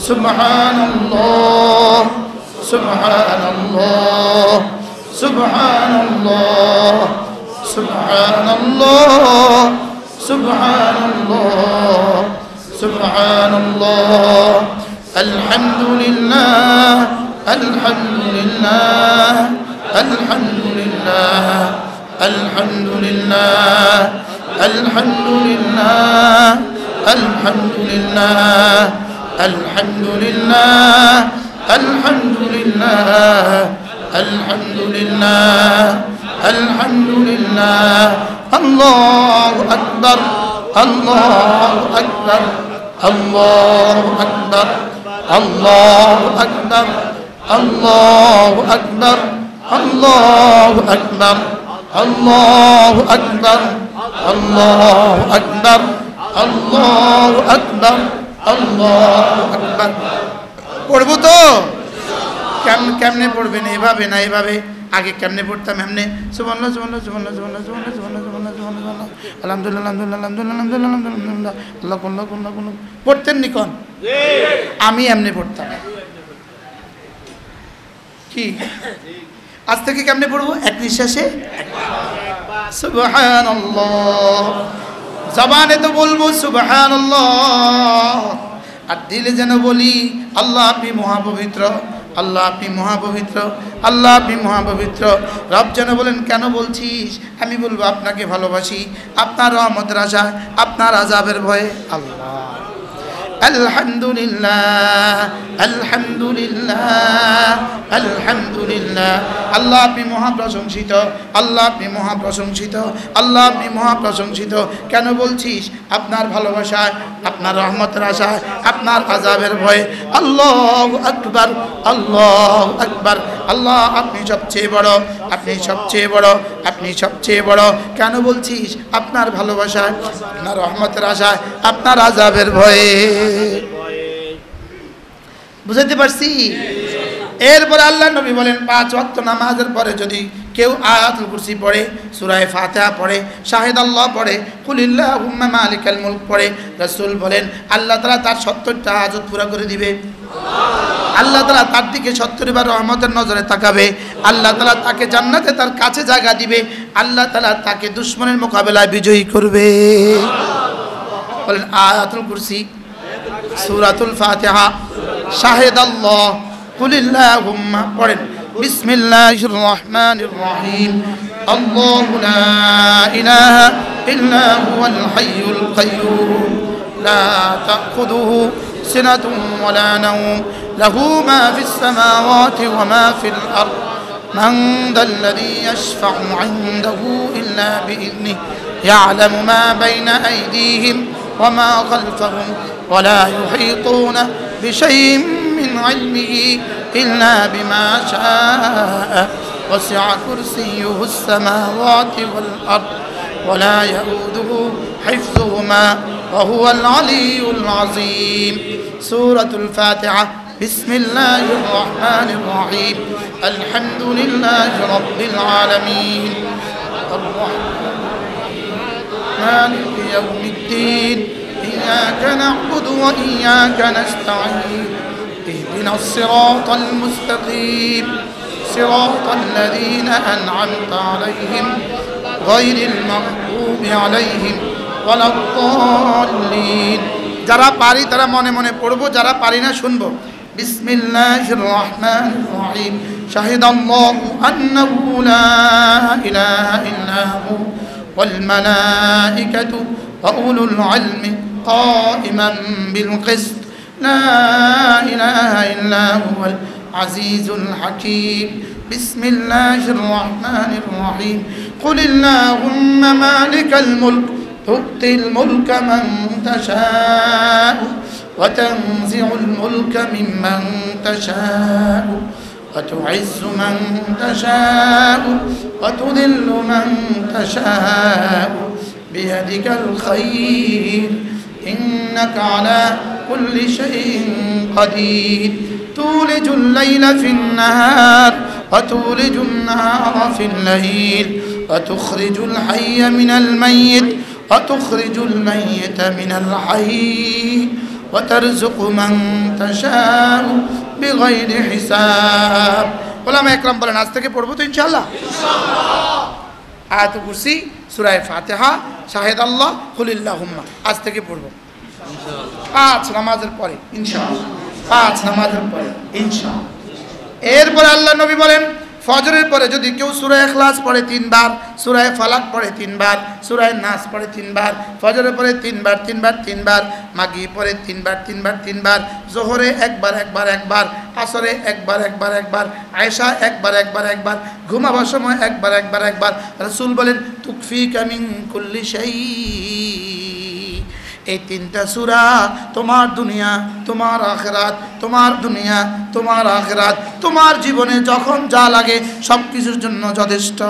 সুবহানাল্লাহ সুবহানাল্লাহ সুবহানাল্লাহ সুবহানাল্লাহ সুবহানাল্লাহ সুবহানাল্লাহ আলহামদুলিল্লাহ আলহামদুলিল্লাহ আলহামদুলিল্লাহ আলহামদুলিল্লাহ আলহামদুলিল্লাহ আলহামদুলিল্লাহ আলহামদুলিল্লাহ আলহামদুলিল্লাহ আলহামদুলিল্লাহ আলহামদুলিল্লাহ আল্লাহু আকবার আল্লাহু আকবার আল্লাহু আকবার আল্লাহু আকবার আল্লাহু আকবার আল্লাহু আকবার আল্লাহু আকবার আল্লাহু আকবার আল্লাহু আকবার আল্লাহু আকবার পড়ব তো কেমনে পড়বেন এভাবে না এভাবে আগে কেমনে পড়তাম এমনি সুবহানাল্লাহ সুবহানাল্লাহ সুবহানাল্লাহ সুবহানাল্লাহ সুবহানাল্লাহ সুবহানাল্লাহ আলহামদুলিল্লাহ আলহামদুলিল্লাহ আলহামদুলিল্লাহ আলহামদুলিল্লাহ আল্লাহ আল্লাহ আল্লাহ পড়তেন নি কোন আমি এমনি পড়তাম কি আজ থেকে কেমনে পড়বো এক নিঃশ্বাসে সুবহানাল্লাহ জবানে তো বলবো সুবহানাল্লাহ আর দিলে যেন বলি আল্লাহ আপনি মহাপবিত্র আল্লাহ আপনি মহাপবিত্র আল্লাহ আপনি মহাপবিত্র রব যেন বলেন কেন বলছিস আমি বলবো আপনাকে ভালোবাসি আপনার রহমতের আশায় আপনার আযাবের ভয়ে আল্লাহ আলহামদুলিল্লাহ আলহামদুলিল্লাহ আলহামদুলিল্লাহ আল্লাহ আপনি মহাপ্রশংসিত আল্লাহ আপনি মহাপ্রশংসিত আল্লাহ আপনি মহাপ্রশংসিত কেন বলছিস আপনার ভালোবাসায় আপনার রহমতের আশায় আপনার আযাবের ভয়ে আল্লাহু আকবার আল্লাহু আকবার আল্লাহ আপনি সবচেয়ে বড় আপনি সবচেয়ে বড় আপনি সবচেয়ে বড় কেন বলছিস আপনার ভালোবাসায় আপনার রহমতের আশায় আপনার আযাবের ভয়ে বুঝতে পারছি এরপর আল্লাহ নবী বলেন 5 ওয়াক্ত নামাজের পরে যদি কেউ আয়াতুল কুরসি পড়ে সূরা ফাতিহা পড়ে শাহিদাল্লাহ পড়ে কুলিল্লাহুম্মা মালিকাল মুলক পড়ে রাসূল বলেন আল্লাহ তাআলা তার 70টা হাজত পুরা করে দিবে আল্লাহ তাআলা তার দিকে 70 বার রহমতের নজরে তাকাবে আল্লাহ তাআলা তাকে জান্নাতে তার কাছে জায়গা দিবে আল্লাহ তাআলা তাকে দুশমনের মোকাবেলায় বিজয়ী করবে বলেন আয়াতুল কুরসি সূরাতুল ফাতিহা শাহিদাল্লাহ কুলিল্লাহুম্মা পড়েন বিসমিল্লাহির রহমানির রহিম আল্লাহু লা ইলাহা ইল্লা হুয়াল হাইয়ুল কাইয়্যুম লা তাখুযুহু সিনাতুন ওয়ালা নাওম লাহু মা ফিস সামাওয়াতি ওয়া মা ফিল আরদ মান যাল্লাযী ইয়াশফা'ু 'ইনদাহু ইল্লা বিইذনিহি ইয়া'লামু মা বাইনা আইদিহিম ওয়া মা খালফাহুম ওয়া লা ইউহীতুনা বিশাইইন من علمه إلا بما شاء وسع كرسيه السماوات والأرض ولا يؤوده حفظهما وهو العلي العظيم سورة الفاتحة بسم الله الرحمن الرحيم الحمد لله رب العالمين الرحمن مالك يوم الدين إياك نعبد وإياك نستعين اهدنا الصراط المستقيم صراط الذين أنعمت عليهم غير المغضوب عليهم ولا الضالين যারা পারি তারা মনে মনে পড়বো যারা পারি না শুনবো বিসমিল্লাহির রহমানির রহিম শাহিদাল্লাহু আন্নাহু লা ইলাহা ইল্লা হু ওয়াল মালাইকাতু ওয়া উলুল ইলমি কাইমান বিল কিসত لا إله إلا هو العزيز الحكيم بسم الله الرحمن الرحيم قل اللهم مالك الملك تؤتي الملك من تشاء وتنزع الملك ممن تشاء وتعز من تشاء وتذل من تشاء بيدك الخير إنك على كل شيء الحديد تولج الليل في النهار وتولج النهار في الليل وتخرج الحي من الميت وتخرج الميت من الحي وترزق من تشاء بغير حساب ওলামা একরাম বলেন আজ থেকে পড়বো তো ইনশাআল্লাহ আয়াতুল কুরসি সূরা ফাতিহা শাহিদ আল্লাহ কুলিল্লাহুম্মা আজ থেকে পড়বো ইনশাআল্লাহ 5 নামাজের পরে ইনশাআল্লাহ 5 নামাজের পরে ইনশাআল্লাহ এরপর আল্লাহ নবী বলেন ফজরের পরে যদি কেউ সূরা ইখলাস পড়ে 3 বার সূরা ফালাক পড়ে 3 বার সূরা নাস পড়ে 3 বার ফজরের পরে 3 বার 3 বার 3 বার মাগরিব পরে 3 বার 3 বার 3 বার যোহরে একবার একবার একবার আসরে একবার একবার একবার আয়েশা একবার একবার একবার ঘুমাবার সময় একবার একবার একবার রাসূল বলেন তুকফিকা মিন কুল্লি শাই এই 3টা সূরা তোমার দুনিয়া তোমার আখিরাত তোমার দুনিয়া তোমার আখিরাত তোমার জীবনে যখন যা লাগে সব কিছুর জন্য যথেষ্ট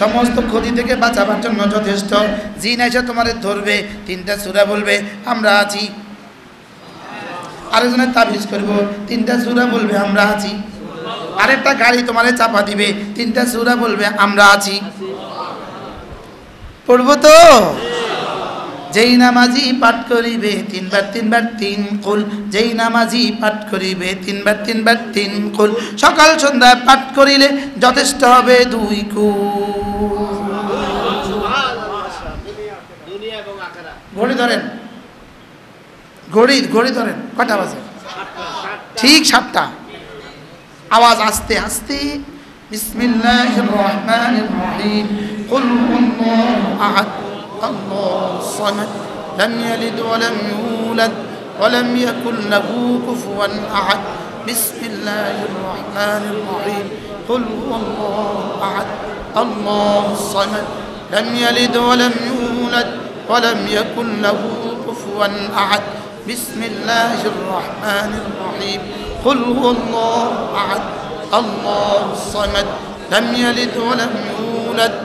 সমস্ত ক্ষতি থেকে বাঁচাবার জন্য যথেষ্ট জিন এসে তোমারে ধরবে 3টা সূরা বলবে আমরা আছি আরেকজনের তাবিজ করব 3টা সূরা বলবে আমরা আছি আরেকটা গাড়ি তোমারে চাপা দিবে 3টা সূরা বলবে আমরা আছি পড়বো তো যেই নামাজি পাঠ করিবে 3 বার 3 বার 3 কুল যেই নামাজি পাঠ করিবে 3 বার 3 বার 3 কুল সকাল সন্ধ্যা পাঠ করিলে যথেষ্ট হবে 2 কুল দুনিয়া এবং আখিরাত ঘড়ি ধরেন ঘড়ি ধরেন কটা বাজে ঠিক 7টা আওয়াজ আস্তে আস্তে বিসমিল্লাহির রহমানির রহিম কুল হুয়াল্লাহু আহাদ আল্লাহুস সামাদ লাম ইয়ালিদ ওয়া লাম ইউলাদ ওয়া লাম ইয়াকুল লাহু কুফুয়ান আহাদ বিসমিল্লাহির রহমানির রহিম কুল হুয়াল্লাহু আহাদ আল্লাহুস সামাদ লাম ইয়ালিদ ওয়া লাম ইউলাদ ওয়া লাম ইয়াকুল লাহু কুফুয়ান আহাদ বিসমিল্লাহির রহমানির রহিম কুল হুয়াল্লাহু আহাদ আল্লাহুস সামাদ লাম ইয়ালিদ ওয়া লাম ইউলাদ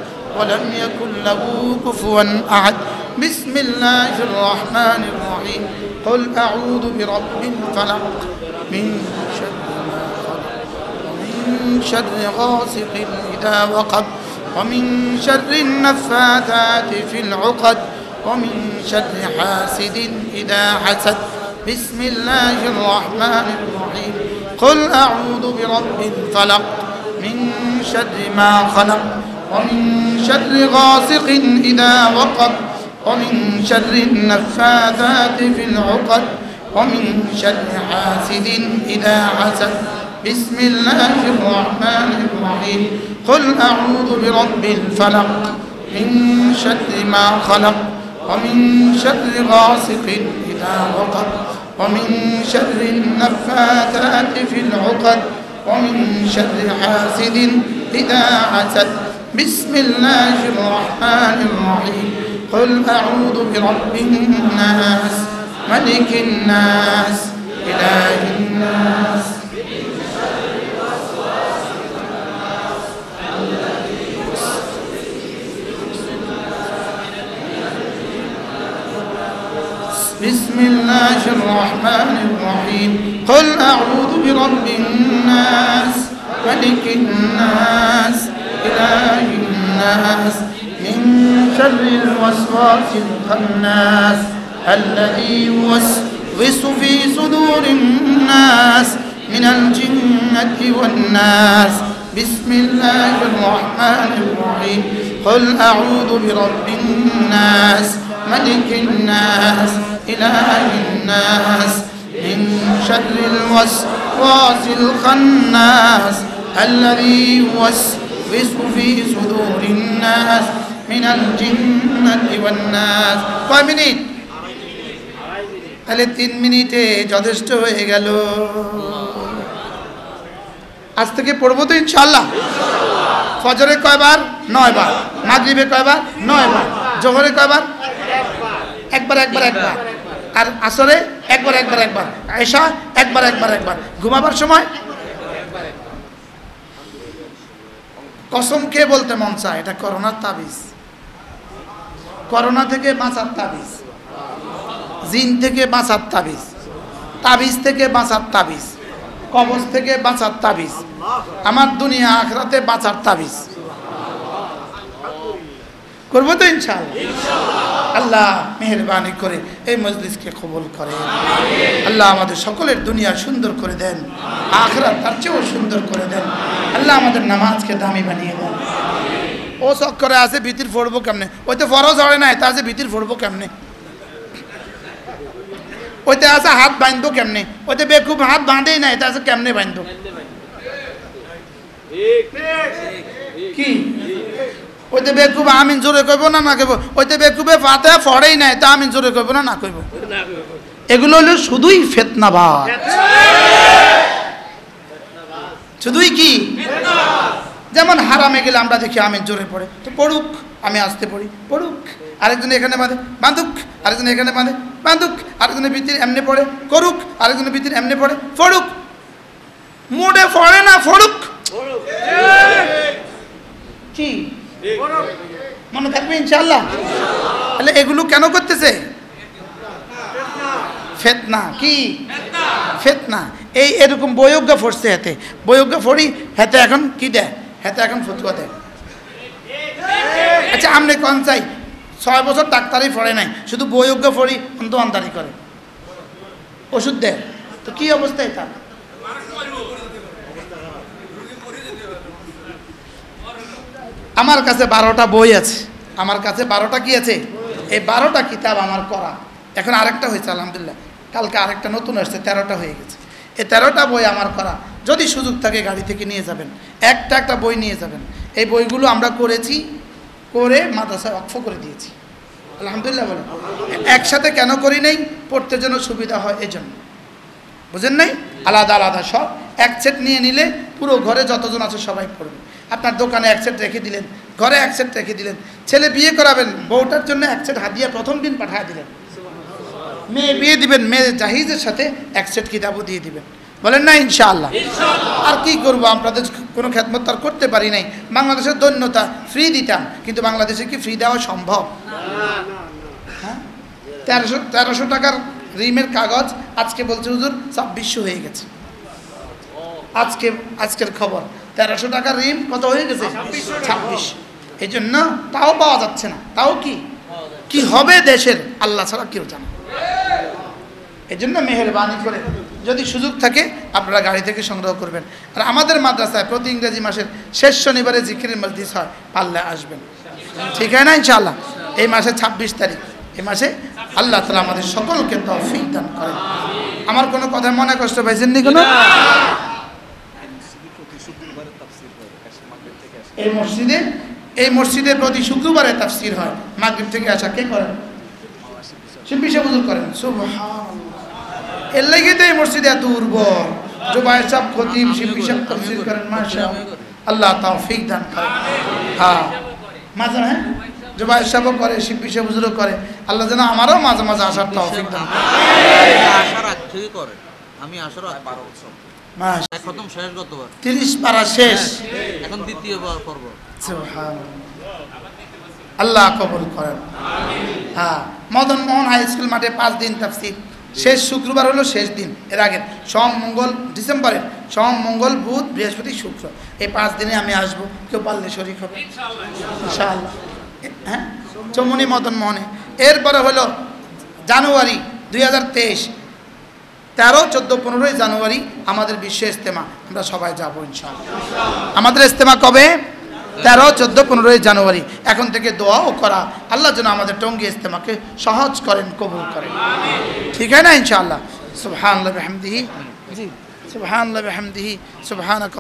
ولم يكن له كفوا أحد بسم الله الرحمن الرحيم قل أعوذ برب الفلق من شر ما خلق ومن شر غاسق إذا وقب ومن شر النفاثات في العقد ومن شر حاسد إذا حسد بسم الله الرحمن الرحيم قل أعوذ برب الفلق من شر ما خلق ومن شر غاسق إذا وقب ومن شر النفاثات في العقد ومن شر حاسد إذا حسد بسم الله الرحمن الرحيم قل أعوذ برب الفلق من شر ما خلق ومن شر غاسق إذا وقب ومن شر النفاثات في العقد ومن شر حاسد إذا حسد بسم الله الرحمن الرحيم قل أعوذ برب الناس ملك الناس إله الناس بسم الله الرحمن الرحيم قل أعوذ برب الناس ملك الناس إله الناس من شر الوسواس الخناس الذي يوسوس في صدور الناس من الجنة والناس بسم الله الرحمن الرحيم قل أعوذ برب الناس ملك الناس إله الناس من شر الوسواس الخناس الذي يوسوس في صدور الناس من الجنة والناس কয় মিনিট তাহলে 3 মিনিটে যথেষ্ট হয়ে গেল আজ থেকে পড়বো তো ইনশাআল্লাহ ফজরে কয়বার 9 বার মাগরিবে কয়বার 9 বার জোহরে কয়বার একবার একবার একবার আর আসরে একবার একবার একবার আয়েশা একবার একবার একবার ঘুমাবার সময় কসম খেয়ে বলতে মন চায় এটা করোনার তাবিজ করোনা থেকে বাঁচার তাবিজ জিন থেকে বাঁচার তাবিজ, তাবিজ থেকে বাঁচার তাবিজ, কবজ থেকে বাঁচার তাবিজ, আমার দুনিয়া আখরাতে বাঁচার তাবিজ করবো তো ইনশাআল্লাহ। আল্লাহ মেহেরবানি করে এই মজলিসকে কবুল করে। আল্লাহ আমাদের সকলের দুনিয়া সুন্দর করে দেন, আখরাত তার চেয়েও সুন্দর করে দেন। আল্লাহ আমাদের নামাজকে দামি বানিয়ে দেন। ও চক্করে আছে ভিতির ফোড়বো কেমনে, ওইতে ফরজ হয় না, এটা আছে ভিতির ফোড়বো কেমনে, ওইতে আছে হাত বাঁধবো কেমনে, ওইতে বেকুব হাত বাঁধেই না, এটা আছে কেমনে বাঁধবো কি, ওইতে বেকুব আমিন জোরে কইব না না কইব, ওইতে বেকুবে ফাতে ফড়েই নাই, তা আমিন জোরে কইব না না কইব। এগুলো হলো শুধুই ফিতনাবাজ, শুধুই কি, যেমন হারামে গেলে আমরা দেখি আমিন জোরে পড়ে, তো পড়ুক, আমি আসতে পড়ি, পড়ুক, আরেকজন এখানে বাঁধে বাঁধুক, আরেকজন এখানে বাঁধে বাঁধুক, আরেকজনের ভিতরে এমনি পড়ে করুক, আরেকজনের ভিতরে এমনি পড়ে ফড়ুক, মোড়ে ফড়ে না ফড়ুক, কি মনে থাকবে ইনশাআল্লাহ। তাহলে এগুলো কেন করতেছে? ফিতনা, কি ফিতনা। এই এরকম বয়োজ্ঞা ফরছে, হাতে বয়োজ্ঞা ফড়ি, হাতে এখন কি দেয়, হাতে এখন ফতুয়া দেয়। আচ্ছা আমনে কোন চাই 6 বছর ডাক্তারই ফড়ে নাই, শুধু বয়োজ্ঞা ফড়ি অন্ত আন্দারি করে, ওষুধ দেয়, তো কি অবস্থা এটা? আমার কাছে 12টা বই আছে, আমার কাছে 12টা কি আছে, এই 12টা কিতাব আমার করা, এখন আরেকটা হয়েছে আলহামদুলিল্লাহ, কালকে আরেকটা নতুন আসছে, 13টা হয়ে গেছে। এই 13টা বই আমার করা, যদি সুযোগ থাকে গাড়ি থেকে নিয়ে যাবেন, একটা বই নিয়ে যাবেন। এই বইগুলো আমরা করেছি, করে মাদ্রাসায় ওয়াকফ করে দিয়েছি আলহামদুলিল্লাহ। বলে একসাথে কেন করি নাই, পড়তে যেন সুবিধা হয় এই জন্য, বুঝেন নাই? আলাদা আলাদা সব এক সেট নিয়ে নিলে পুরো ঘরে যতজন আছে সবাই পড়বে। আপনার দোকানে এক সেট রেখে দিলেন, ঘরে এক সেট রেখে দিলেন, ছেলে বিয়ে করাবেন, বউটার জন্য এক সেট হাদিয়া প্রথম দিন পাঠিয়ে দিলেন, মেয়ে বিয়ে দিবেন, মেয়ে জাহিজের সাথে এক সেট কিতাবও দিয়ে দিবেন, বলেন না ইনশাআল্লাহ। আর কি করবো, আপনাদের কোনো খেদমত তার করতে পারি নাই। বাংলাদেশের দৈন্যতা, ফ্রি দিতাম, কিন্তু বাংলাদেশে কি ফ্রি দেওয়া সম্ভব? হ্যাঁ, 1300 টাকার রিমের কাগজ আজকে বলছে হুজুর 2600 হয়ে গেছে। আজকের খবর 1300 টাকার রিম কত হয়ে গেছে, 26। এই জন্য তাও পাওয়া যাচ্ছে না, তাও কি হবে দেশের আল্লাহ ছাড়া কেউ জানে। এই জন্য মেহেরবানি করে যদি সুযোগ থাকে আপনারা গাড়ি থেকে সংগ্রহ করবেন। আর আমাদের মাদ্রাসায় প্রতি ইংরেজি মাসের শেষ শনিবারে জিকিরের মজলিস হয়, পারলে আসবেন, ঠিক হয় না ইনশাআল্লাহ। এই মাসে 26 তারিখ, এই মাসে আল্লাহ তাআলা আমাদের সকলকে তৌফিক দান করেন। আমার কোনো কথা মনে কষ্ট পাইছেন নি কোনো? এই মসজিদে প্রতি শুক্রবারে তাফসীর হয়, মাগরিব থেকে আসা কে করেন? শিল্পী সাহেব হুজুর করেন। সুবহানাল্লাহ, এর লাগি তো এই মসজিদে এত উর্বর। জুবায়ের সাহেব খতিব, শিল্পী সাহেব তাফসীর করেন, মাশাআল্লাহ, আল্লাহ তৌফিক দান করেন। হ্যাঁ মাঝে হ্যাঁ জুবায়ের সাহেবও করে, শিল্পী সাহেব হুজুরও করে, আল্লাহ যেন আমারও মাঝে মাঝে আসার তৌফিক দান করেন। আসার আগ থেকে করে, আমি আসার 12 বছর খতম শেষ, গতবার 30 পারা শেষ, এখন দ্বিতীয় পর্ব। সুবহানাল্লাহ, আল্লাহ কবুল করেন। হ্যাঁ, মদন মোহন হাই স্কুল মাঠে 5 দিন তাফসীর, শেষ শুক্রবার হলো শেষ দিন। এর আগের সোম মঙ্গল, ডিসেম্বরের সোম মঙ্গল বুধ বৃহস্পতি শুক্র, এই 5 দিনে আমি আসবো, কেউ পারলে শরীক হবে ইনশাআল্লাহ। হ্যাঁ, চমুনি মদন মোহনে। এরপরে হলো জানুয়ারি 2023, 13, 14, 15 জানুয়ারি আমাদের বিশ্ব ইজতেমা, আমরা সবাই যাবো ইনশাআল্লাহ। আমাদের ইজতেমা কবে? 13, 14, 15 জানুয়ারি। এখন থেকে দোয়াও করা, আল্লাহ যেন আমাদের টঙ্গী ইজতেমাকে সহজ করেন, কবুল করেন, ঠিক है ना ইনশাআল্লাহ। সুবহানাল্লাহি ওয়া বিহামদিহি, জি সুবহানাল্লাহি ওয়া বিহামদিহি, সুবহানাক।